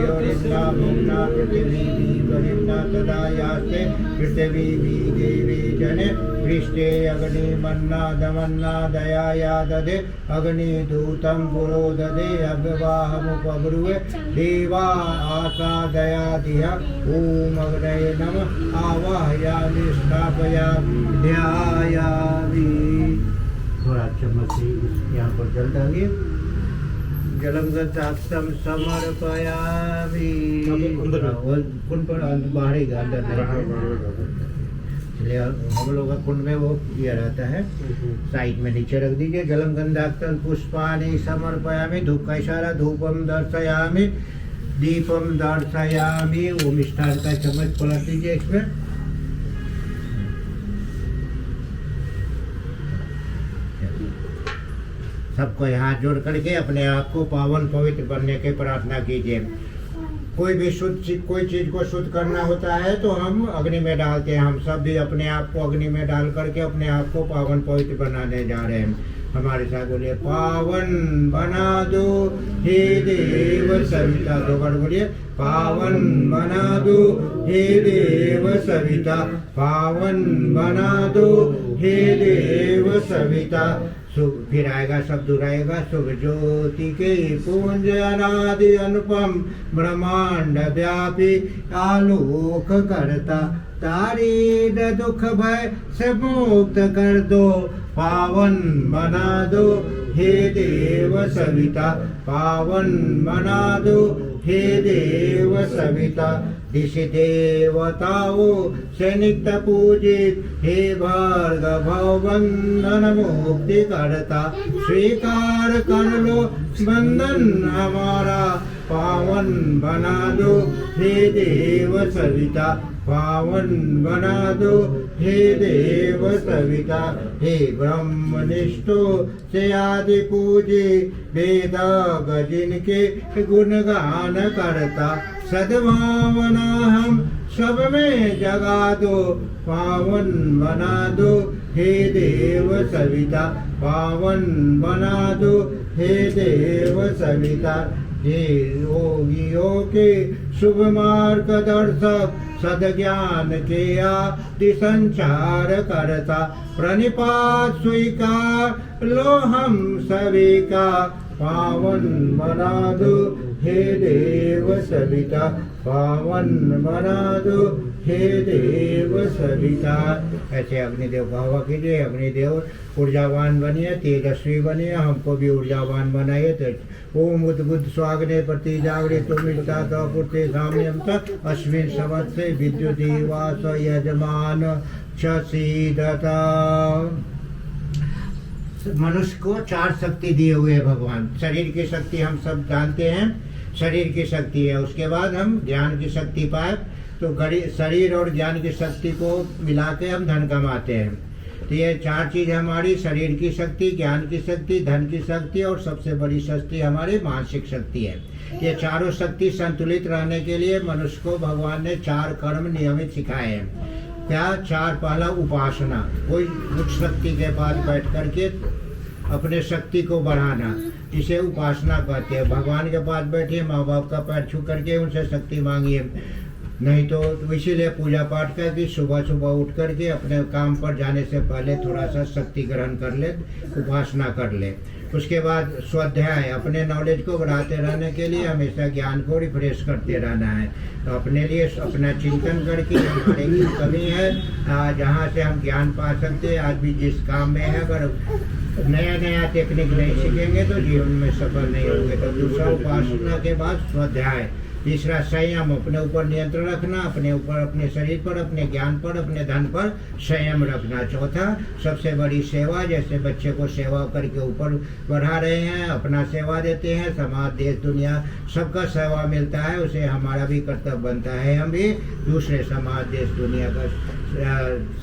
पृथिवी वरिष्ठा तदा यास्ते पृथिवी देवी जने पृष्ठे अग्निमन्नादमन्नादया ददे अग्निदूतं पुरो ददे अव्यवाहमुपब्रुवे देवा आसादया धिया ओम अग्नये नमः आवाहयामि स्थापयामि ध्यायामि। थोड़ा चम्मच से यहाँ पर जल डालिए। जलम गंधाक्षम समर्पयामि। कुंड पर बाहरेगा अंदर इसलिए हम लोग का कुंड में वो ये रहता है, साइड में नीचे रख दीजिए। जलम गंधाक्षम पुष्पाणि समर्पयामि। धूप का इशारा, धूपम दर्शयामि दीपम दर्शयामि। ओम स्टार का चम्मच पलट दीजिए इसमें। सबको हाथ जोड़ करके अपने आप को पावन पवित्र बनने की प्रार्थना कीजिए। कोई भी कोई चीज को शुद्ध करना होता है तो हम अग्नि में डालते हैं। हम सब भी अपने आप को अग्नि में डाल करके अपने आप को पावन पवित्र बनाने जा रहे हैं। हमारे साथ बोलिए, पावन बना दो हे देव सविता। दो बार बोलिए, पावन बना दो हे देव सविता, पावन बना दो हे देव सविता। फिर आएगा, शब्द दोहराएगा। शुभ ज्योति के पुंज अनादि अनुपम ब्रह्मांड व्यापी आलोक करता, तारीद दुख भय से मुक्त कर दो, पावन बना दो हे देव सविता, पावन बना दो हे देव सविता। ऋषि देवताओं से नित्य पूजित हे भार्गव बंधन मुक्ति करता, स्वीकार कर लो बंधन हमारा, पावन बना दो हे देव सविता, पावन बना दो हे देव सविता। हे ब्रह्मनिष्ठो से आदि पूजी वेद जिनके गुणगान करता, सद्भावना हम सब में जगा दो, पावन बना दो हे देव सविता, पावन बना दो हे देव सविता। हे योगियों के शुभ मार्ग दर्शक, सद्ज्ञान के आदि संचार करता, प्रणिपात स्वीकार लो हम सभी का, पावन बना दो हे देव सविता, पावन बना दो हे देव सविता। ऐसे अग्निदेव का हवा कीजिए। अग्निदेव ऊर्जावान बनिए, तेजस्वी बनिए, हमको भी ऊर्जावान बनाइए। तो ओम उद्बुद्ध स्वाग्ने प्रति जागृत मिलता पूर्ति साम्यम तक अश्विन शब्द से विद्युदीवास यजमान क्षसीदता। मनुष्य को 4 शक्ति दिए हुए है भगवान। शरीर की शक्ति हम सब जानते हैं, शरीर की शक्ति है। उसके बाद हम ज्ञान की शक्ति पाए, तो शरीर और ज्ञान की शक्ति को मिला के हम धन कमाते हैं। तो ये 4 चीज हमारी, शरीर की शक्ति, ज्ञान की शक्ति, धन की शक्ति और सबसे बड़ी शक्ति हमारी मानसिक शक्ति है। ये चारों शक्ति संतुलित रहने के लिए मनुष्य को भगवान ने 4 कर्म नियमित सिखाए हैं। क्या 4? पहला उपासना, कोई उच्च शक्ति के पास बैठ करके अपने शक्ति को बढ़ाना, इसे उपासना कहते हैं। भगवान के पास बैठिए, माँ बाप का पैर छू करके उनसे शक्ति मांगिए, नहीं तो इसीलिए पूजा पाठ करके सुबह सुबह उठ करके अपने काम पर जाने से पहले थोड़ा सा शक्ति ग्रहण कर ले, उपासना कर ले। उसके बाद स्वाध्याय, अपने नॉलेज को बढ़ाते रहने के लिए हमेशा ज्ञान को रिफ्रेश करते रहना है। तो अपने लिए अपना चिंतन करके हमारे की कमी है, जहाँ से हम ज्ञान पा सकते हैं। आज भी जिस काम में है, अगर नया नया टेक्निक नहीं सीखेंगे तो जीवन में सफल नहीं होंगे। तो दूसरा उपासना के बाद स्वाध्याय, तीसरा संयम, अपने ऊपर नियंत्रण रखना, अपने ऊपर, अपने शरीर पर, अपने ज्ञान पर, अपने धन पर संयम रखना। चौथा सबसे बड़ी सेवा, जैसे बच्चे को सेवा करके ऊपर बढ़ा रहे हैं, अपना सेवा देते हैं, समाज देश दुनिया सबका सेवा मिलता है, उसे हमारा भी कर्तव्य बनता है। हम भी दूसरे समाज देश दुनिया का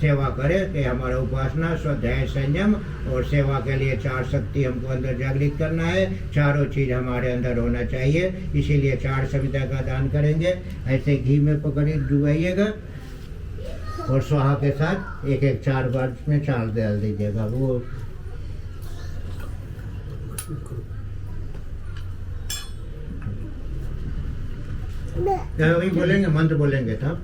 सेवा करें। कि हमारा उपासना, स्वाध्याय, संयम और सेवा के लिए 4 शक्ति हमको अंदर जागृत करना है। चारों चीज हमारे अंदर होना चाहिए, इसीलिए 4 सविता का दान करेंगे। ऐसे घी में पकड़ी डुबाइएगा और स्वाहा के साथ 1-1 4 बार में 4 डाल दीजिएगा। वो वही बोलेंगे, मंत्र बोलेंगे तब।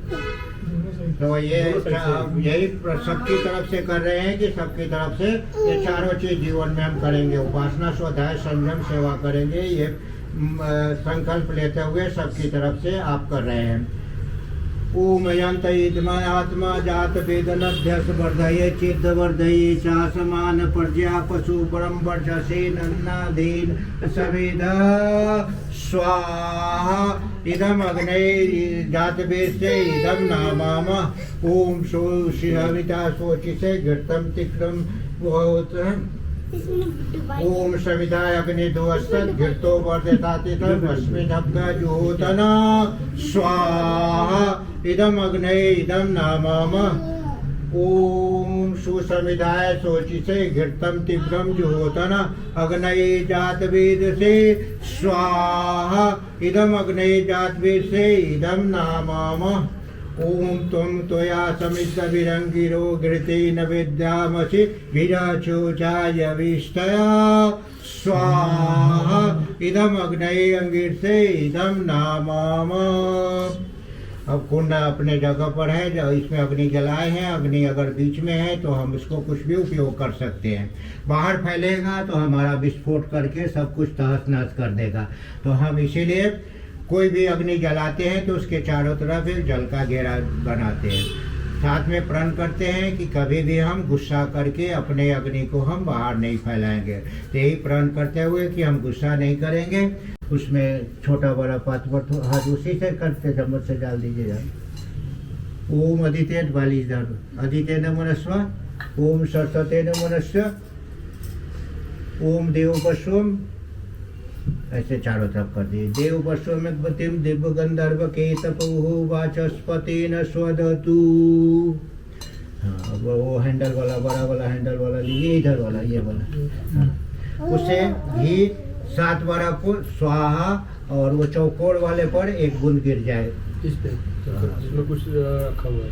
तो ये यही सबकी तरफ से कर रहे हैं कि सबकी तरफ से ये चारों चीज जीवन में हम करेंगे। उपासना, स्वाध्याय, संयम, सेवा करेंगे। ये संकल्प लेते हुए सबकी तरफ से आप कर रहे हैं। ओम यंत आत्मा जात वेदनभ्यस वर्धये चित्त वर्धये चा समान प्रज्ञा पशु परम वर्चसे नन्नाधीन सवेद स्वाहा इदम अग्ने जात वेदसे इदम नामाम ओम सो शिविता शोचिसे घृतम तिक्रम ओम सविताय अग्निध्वस्तत् घृतो वर्धतातितम् अस्मिन्नभ्यजुहोतन स्वाहा इदम अग्ने इदम नामाम ओम सुसमिधाय शोचिसे घृतम तीव्रम जुहोतन अग्नये जात वेदसे स्वाहा इदम अग्नये जात वेदसे इदम नामाम ओम त्वं त्वया समिद्ध विरंगिरो घृतेन विद्यामसि विरचोचाय विष्टया स्वाहा इदम अग्नये अंगिरसे इदम नामाम। अब कुंड अपने जगह पर है, जो इसमें अग्नि जलाए हैं, अग्नि अगर बीच में है तो हम इसको कुछ भी उपयोग कर सकते हैं। बाहर फैलेगा तो हमारा विस्फोट करके सब कुछ तहस नहस कर देगा। तो हम इसीलिए कोई भी अग्नि जलाते हैं तो उसके चारों तरफ एक जल का घेरा बनाते हैं। साथ में प्रण करते हैं कि कभी भी हम गुस्सा करके अपने अग्नि को हम बाहर नहीं फैलाएंगे। तो यही प्रण करते हुए कि हम गुस्सा नहीं करेंगे। उसमें छोटा बड़ा पात्र हाथ उसी से करते चम्मच से डाल दीजिएगा। ओम अदिते वाली इधर अदिते नमनस्व ओम सरस्वते नमनस्व ओम देव पशुम, ऐसे चारों तरफ कर दिए। देव पशुम गतिम दिव्य गंधर्व के तपोहु वाचस्पति न स्वदतु। हाँ, वो हैंडल वाला, बड़ा वाला हैंडल वाला लीजिए, इधर वाला, ये वाला। हाँ। उसे घी 7 बार आपको स्वाहा और वो चौकोर वाले पर एक बूंद गिर जाए इस पे जिसमें कुछ रखा हुआ है।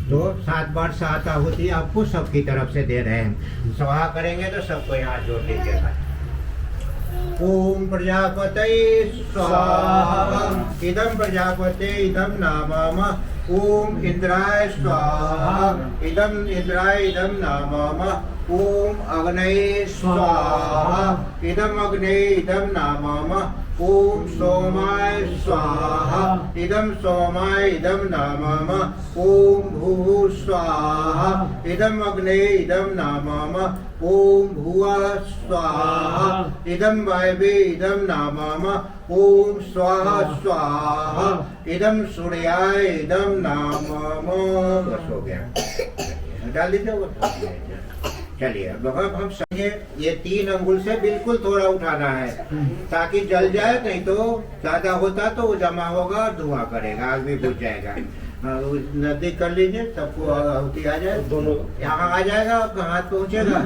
तो 7 बार 7 आहुति आपको सबकी तरफ से दे रहे हैं। स्वाहा करेंगे तो सबको यहाँ जोड़ लीजिएगा। ओम प्रजापते स्वाहा इदम प्रजापते इदम नामाम ओम इंद्राय स्वाहा इदम इंद्राय इदम नामाम ओम अग्नये स्वाहा इदम अग्नये इदम नामाम ओम सोमाय स्वाहा इदम सोमाय इदम नामाम ओम भूः स्वाहा इदम अग्नये इदम नामाम ओम भुवः स्वाहा इदम वायवे इदम नामाम ओम स्वाहा स्वाहा इदम सूर्याय इदम नामाम। बस हो गया, डाल दीजिए। चलिए अब हम समझे, ये 3 अंगुल से बिल्कुल थोड़ा उठाना है ताकि जल जाए, नहीं तो ज्यादा होता तो वो जमा होगा और धुआं करेगा, आग भी बुझ जाएगा। नजदीक कर लीजिए, सबको आहुति आ जाए, दोनों यहाँ आ जाएगा, आपका हाथ पहुँचेगा।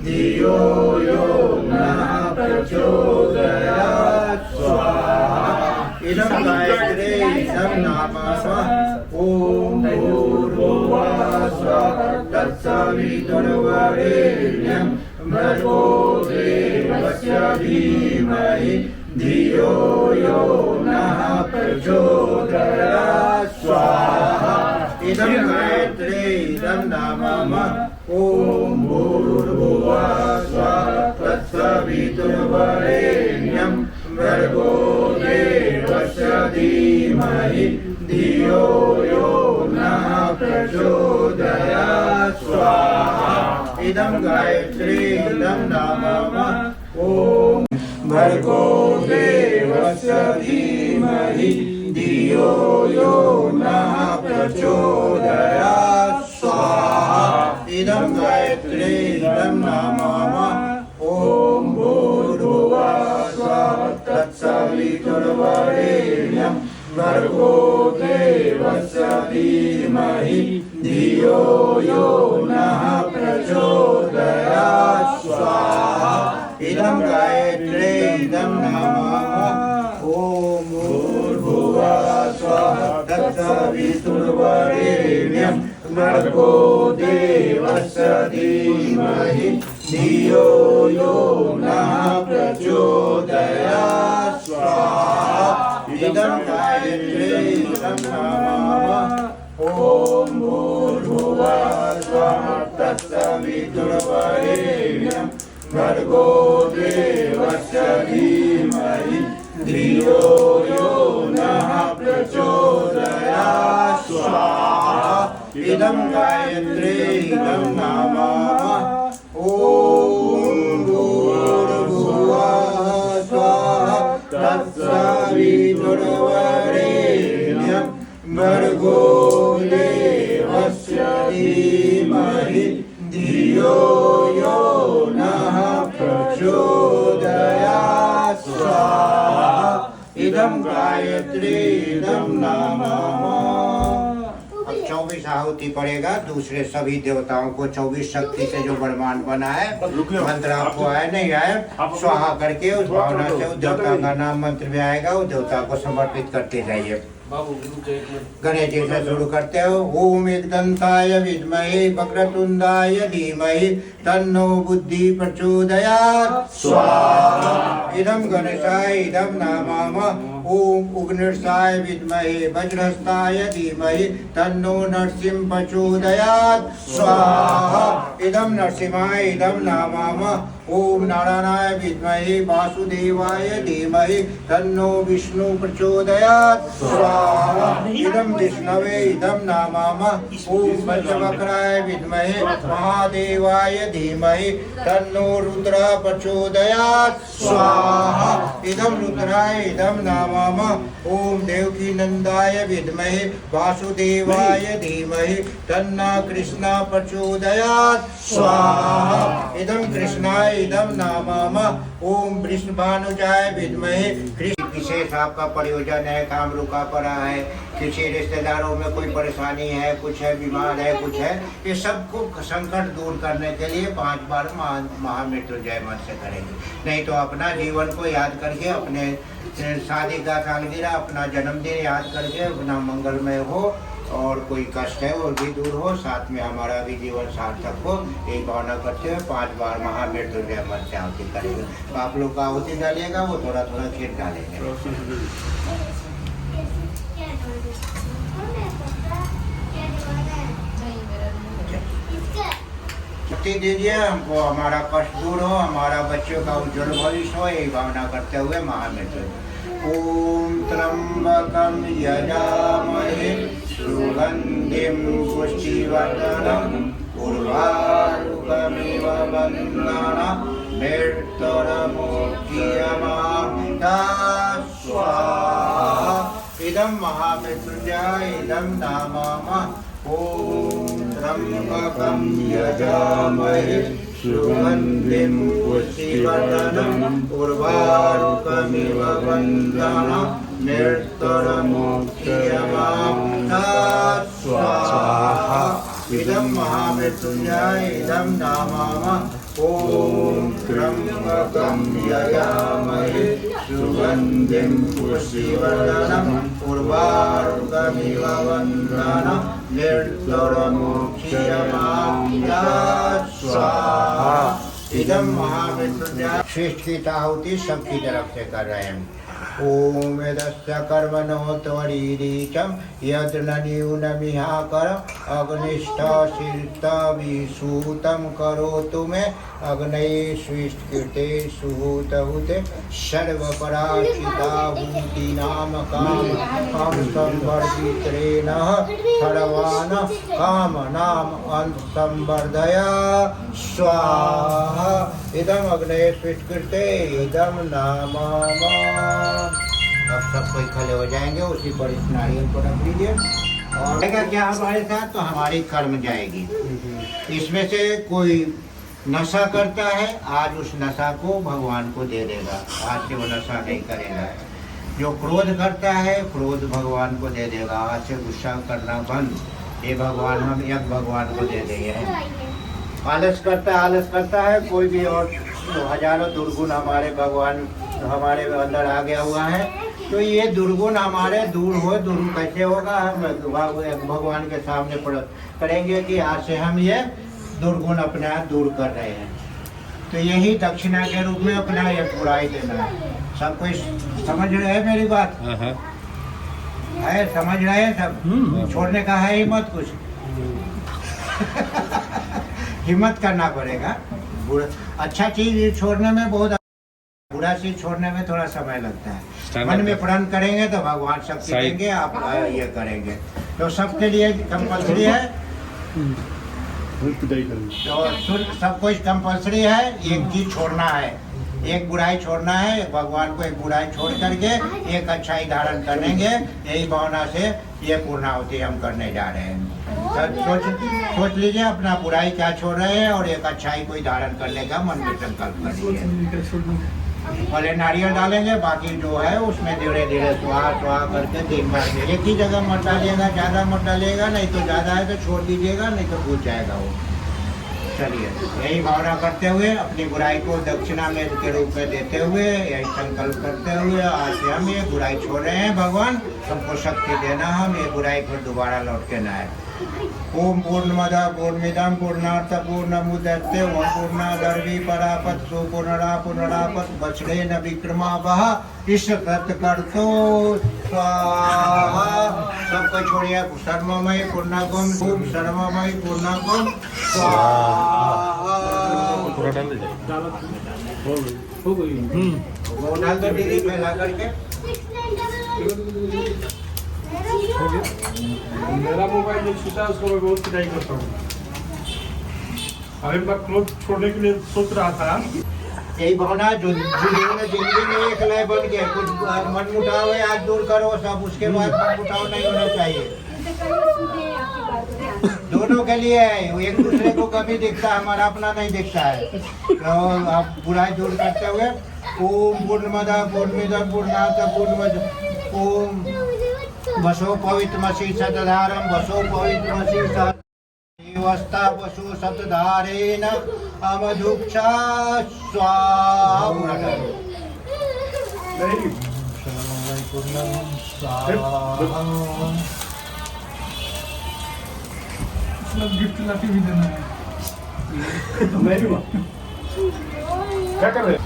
धियो यो नः प्रचोदयात् स्वाहा इदं गायत्रे इदं नामः ओम भूर्भुवः स्वः तत्सवितुर्वरेण्यं भर्गो देवस्य धीमहि धियो यो नः प्रचोदयात् स्वाहा इदं गायत्रे इदं नामः ओम भूर्भुवः स्वः तत्सवितुर्वरेण्यं भर्गो देवस्य धीमहि धियो यो नः प्रचोदयात् स्वाहा इदं गायत्रे इदं नामः ओम भर्गो देवस्य धीमहि धियो यो नः प्रचोदयात् स्वाहा इदं गायत्रे इदं नामः ओम भूर्भुवः स्वः तत्सवितुर्वरेण्यं भर्गो देवस्य धीमहि धियो यो नः प्रचोदयात् स्वाहा इदं गायत्रे इदं नामः ओम भूर्भुवः स्वः तत्सवितुर्वरेण्यं भर्गो देवस्य धीमहि धियो यो नः प्रचोदयात् स्वाहा इदं गायत्री इदं नमः ॐ भूर्भुवः स्वः तत्सवितुर्वरेण्यं भर्गो देवस्य धीमहि धियो यो नः प्रचोदयात् स्वाहा इदं गायत्री इदं नमः ॐ भूर्भुवः स्वः तत्सवितुर्वरेण्यं भर्गो देवस्य धीमहि धियो यो नः प्रचोदयात् स्वाहा इदं गायत्री इदं नमः। अब 24 आहुति पड़ेगा। दूसरे सभी देवताओं को 24 शक्ति से जो बरमान बना है, मंत्र आपको आए नहीं आए, स्वाहा करके उस भावना से उस देवता का नाम मंत्र में आएगा, उस देवता को समर्पित करते जाइए। गणेश जी से शुरू करते हो। ओम एकदंताय विद्महे वक्रतुंडाय धीमहि तन्नो बुद्धि प्रचोदयात् स्वाहा इदं गणेशाय इदं नमः। ओम उग्रसाय विद्महे वज्रहस्ताय धीमहि तन्नो नरसिंह प्रचोदयात् स्वाहा इदं नरसिंहाय इदं नमः। ओम नारायणाय विद्महे वासुदेवाय धीमहि तन्नो विष्णु प्रचोदयात् स्वाहा इदं विष्णवे इदं नमः। ओम पंचवक्राय विद्महे महादेवाय धीमहि तन्नो रुद्र प्रचोदयात् स्वाहा इदं रुद्राय इदं नमः। ओम देवकी नंदाय विद्महे वासुदेवाय धीमहि तन्नो कृष्ण प्रचोदयात् स्वाहा इदं कृष्णाय इदं नमः। ओम वृषभानुजाय विद्महे कृष्ण विशेष आपका प्रयोजन है, काम रुका पड़ा है, किसी रिश्तेदारों में कोई परेशानी है, कुछ है, बीमार है, कुछ है, ये सबको संकट दूर करने के लिए 5 बार महामृत्युंजय मंत्र से करेंगे। नहीं तो अपना जीवन को याद करके, अपने शादी का सालगिरह, अपना जन्मदिन याद करके अपना मंगलमय हो और कोई कष्ट है वो भी दूर हो, साथ में हमारा भी जीवन सार्थक हो, यही भावना करते हुए 5 बार महामृत्युंजय मंत्र से आहुति करेंगे। तो आप लोग का आहुति डालिएगा, वो थोड़ा थोड़ा खीर डालेंगे। शक्ति दीजिए हमको, हमारा कष्ट दूर हो, हमारा बच्चों का उज्जवल भविष्य हो, यही भावना करते हुए महामृत्युंजय। ओम त्र्यंबकं यजामहे सुगंधिं पुष्टिवर्धनम् उर्वारुकमिव बन्धनं मृत्युर्मुक्षीयमामृतात् स्वाहा इदं महामृत्युंजय इदं नमः। ओम त्र्यंबकं यजामहे सुगंधिं पुष्टिवर्धनम् उर्वारुकमिव बन्धनं मृत्युर्मुक्षीयमामृतात् स्वाहा इदं महामृत्युंजय इदं नमः। ओम त्र्यंबकं यजामहे सुगंधिं पुष्टिवर्धनम् उर्वारुकमिव बन्धनं मृत्युर्मुक्षीयमामृतात् स्वाहा इदं महामृत्युंजय। श्रेष्ठ की आहुति सबकी तरफ से कर रहे हैं। ओम यदस्य कर्मणो त्वरीरीचं यद् न न्यूनमिहाकरम् अग्निष्ठशिरतविसूतं करोतु मे अग्नये स्विष्टकृते सुहूतहुते सर्वपराचिताभूतीनामकां संवर्धित्रेण सर्वान् कामनाम् संवर्धय स्वाहा इदम् अग्नये स्विष्टकृते इदं नमः। अब सब कोई खड़े हो जाएंगे, उसी पर इस नारियल को रख लीजिए और क्या हमारे साथ तो हमारी कर्म जाएगी। इसमें से कोई नशा करता है, आज उस नशा को भगवान को दे देगा, आज से वो नशा नहीं करेगा। जो क्रोध करता है, क्रोध भगवान को दे देगा, आज से गुस्सा करना बंद, ये भगवान हम एक भगवान को दे देंगे। आलस करता है कोई भी, और हजारों दुर्गुण हमारे भगवान हमारे अंदर आ गया हुआ है, तो ये दुर्गुण हमारे दूर हो, दूर कैसे होगा? हम भगवान के सामने करेंगे कि आज से हम ये दुर्गुण अपने आप दूर कर रहे हैं। तो यही दक्षिणा के रूप में अपना ये बुराई देना है। सब कोई समझ रहे हैं मेरी बात? है, समझ रहे हैं सब? छोड़ने का है ही मत कुछ। हिम्मत करना पड़ेगा। अच्छा चीज छोड़ने में बहुत, बुरा चीज छोड़ने में थोड़ा समय लगता है। मन में प्रण करेंगे तो भगवान शक्ति देंगे, आप ये करेंगे। तो सबके लिए कंपल्सरी है, तो सब कुछ कंपल्सरी है। एक चीज छोड़ना है, एक बुराई छोड़ना है। भगवान को एक बुराई छोड़ करके एक अच्छाई धारण करेंगे। यही भावना से ये पूर्णाहुति हम करने जा रहे हैं। सोच लीजिए अपना बुराई क्या छोड़ रहे हैं और एक अच्छाई को धारण करने का मन में संकल्प करिए। पहले नारियल डालेंगे, बाकी जो है उसमें धीरे धीरे स्वाहा करके 3 बार में। एक ही जगह मत डालिएगा, ज़्यादा मत डालिएगा, नहीं तो ज़्यादा है तो छोड़ दीजिएगा, नहीं तो भूल जाएगा वो। चलिए, यही भावना करते हुए अपनी बुराई को दक्षिणा में के रूप में देते हुए, यही संकल्प करते हुए आज से हम ये बुराई छोड़ रहे हैं। भगवान हमको शक्ति देना, हम ये बुराई फिर दोबारा लौट के ना आए। ओम पूर्णमद पूर्णमिदं पूर्णार्थ पूर्णमुदच्यते पूर्णादर्वी परापत्सु पुनरापत वज्रेण विक्रमावह ईश्वरतकर्तो स्वाहा। सबको छोड़िए। सर्वमय पूर्णागम ओम सर्वमय पूर्णागम स्वाहा। हो गई। वो डाल दो दीदी फैला करके। मेरा मोबाइल जो छूटा है उसको मैं बहुत पिटाई करता हूँ। अरे मैं क्लोथ छोड़ने के लिए सोच रहा था। यही भावना जो जिंदगी में एक लय बन के कुछ मन मुटाव है आज दूर करो सब, उसके बाद मन मुटाव नहीं होना चाहिए। दोनों के लिए है, एक दूसरे को कभी दिखता है, हमारा अपना नहीं दिखता है। तो आप बुराई दूर करते हुए ओम पूर्णमद पूर्णमिदं पूर्णात् पूर्णमुदच्यते ओम वसो पवित्रमसि सतधारम वसो पवित्रमसि सतवस्ता वसु सतधारेण अमधुक्षा स्वाहा। गिफ्ट लाके भी देना है। क्या कर रहे?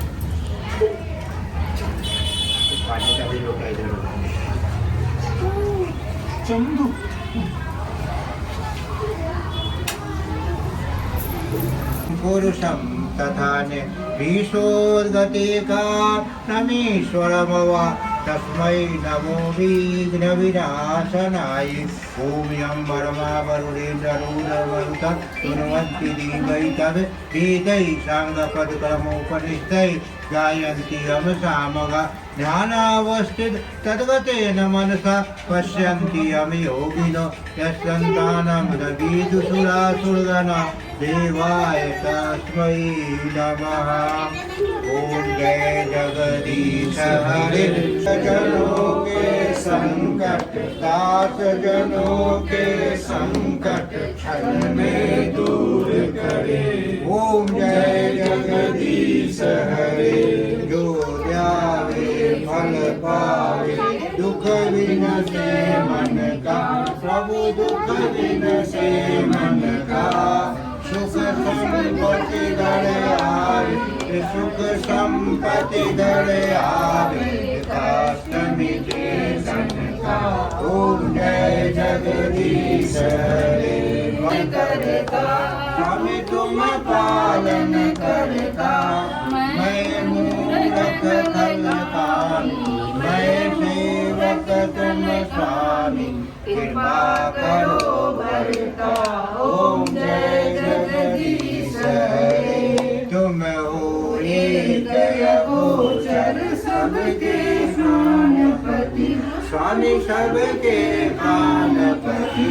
चंदू पुरुषं तथा भीषोद्गतिका नमीश्वरमवा तस्मै नमो विघ्न विनाशनाय। ओम यं वर्मा वरुणेन्द्ररूढमरुतं कुर्वन्ति देवैतव वेदै साङ्गपदक्रमोपनिषदै गायन्ति यं सामगा ध्यानावस्थित तद्गतेन मनसा पश्यन्ति यं योगिनो यस्सन्तानं दवीदुसुरासुरगणा देवाय तस्मै नमः। ओम जय जगदीश हरे जनों के संकट दास जनों के संकट क्षण में दूर करे। ओम जय जगदीश हरे जो ध्यावे फल पावे दुख विनसे मन का प्रभु दुख विनसे मन का। सुख संपत्ति धर आवे सुख संपत्ति धर आवे कष्ट मिटे सन का। ओम जय जगदीश हरे मन करता स्वामी तुम पालन करता। मैं मूर्ख कलकामी मैं सेवक तुम स्वामी कृपा करो भरता। ओम जय जगदीश हरे तुम हो एक गोचर सबके प्राणपति स्वामी सबके प्राणपति।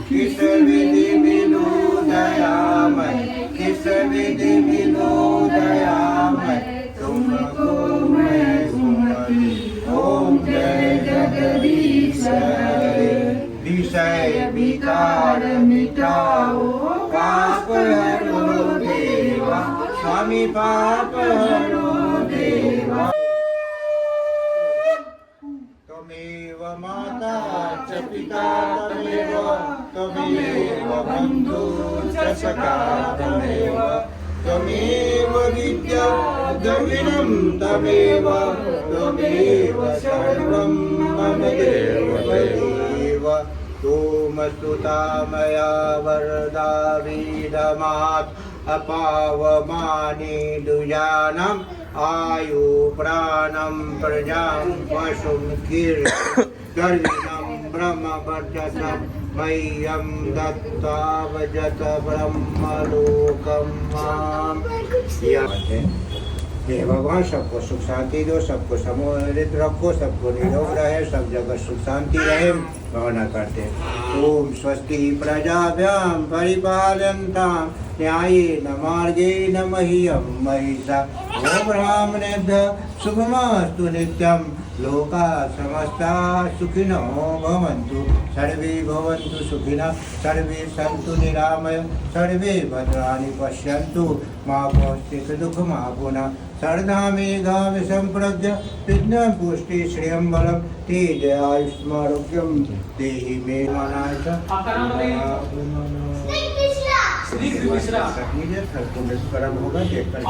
किस विधि मिलो दयामय किस विधि मिलो दयामय तुमको मैं सुमति। ओम जय जगदीश हरे विषय विकार मिटाओ पाप हरो देवा स्वामी पाप हरो देवा। तमेव तमेव बन्धु च सखा तमेव तमेव विद्या द्रविणं तमेव तमेव सर्वं मम देव तोमस्तुता मया वरदा वेदमात् अपावमाने दुजानम् आयु प्राणं प्रजां पशुं कीर्तिं ब्रह्मवर्चसं मह्यं दत्तावजत ब्रह्मलोकं माम्। हे भगवान सबको सुख शांति दो, सबको समोहित रखो, सबको निरोग रहे, सब जगह सुख शांति रहे भावना करते। ओम स्वस्ति प्रजाभ्यां परिपालयन्तां न्यायेन मार्गेण मह्यं महिषा ओ ब्राह्मणेभ्यः शुभमस्तु नित्यं लोकाः समस्ताः सुखिनो भवन्तु सर्वे भवन्तु सुखिनः सर्वे सन्तु निरामयाः सर्वे भद्राणि पश्यन्तु मा कौशिक दुःखमापुनः सर्वधामेघामि सम्प्रज्ञ विघ्नं पुष्टि श्रियं बलं तेज आयुष्मारोग्यं देहि मे मनाय च कर्म होगा देखकर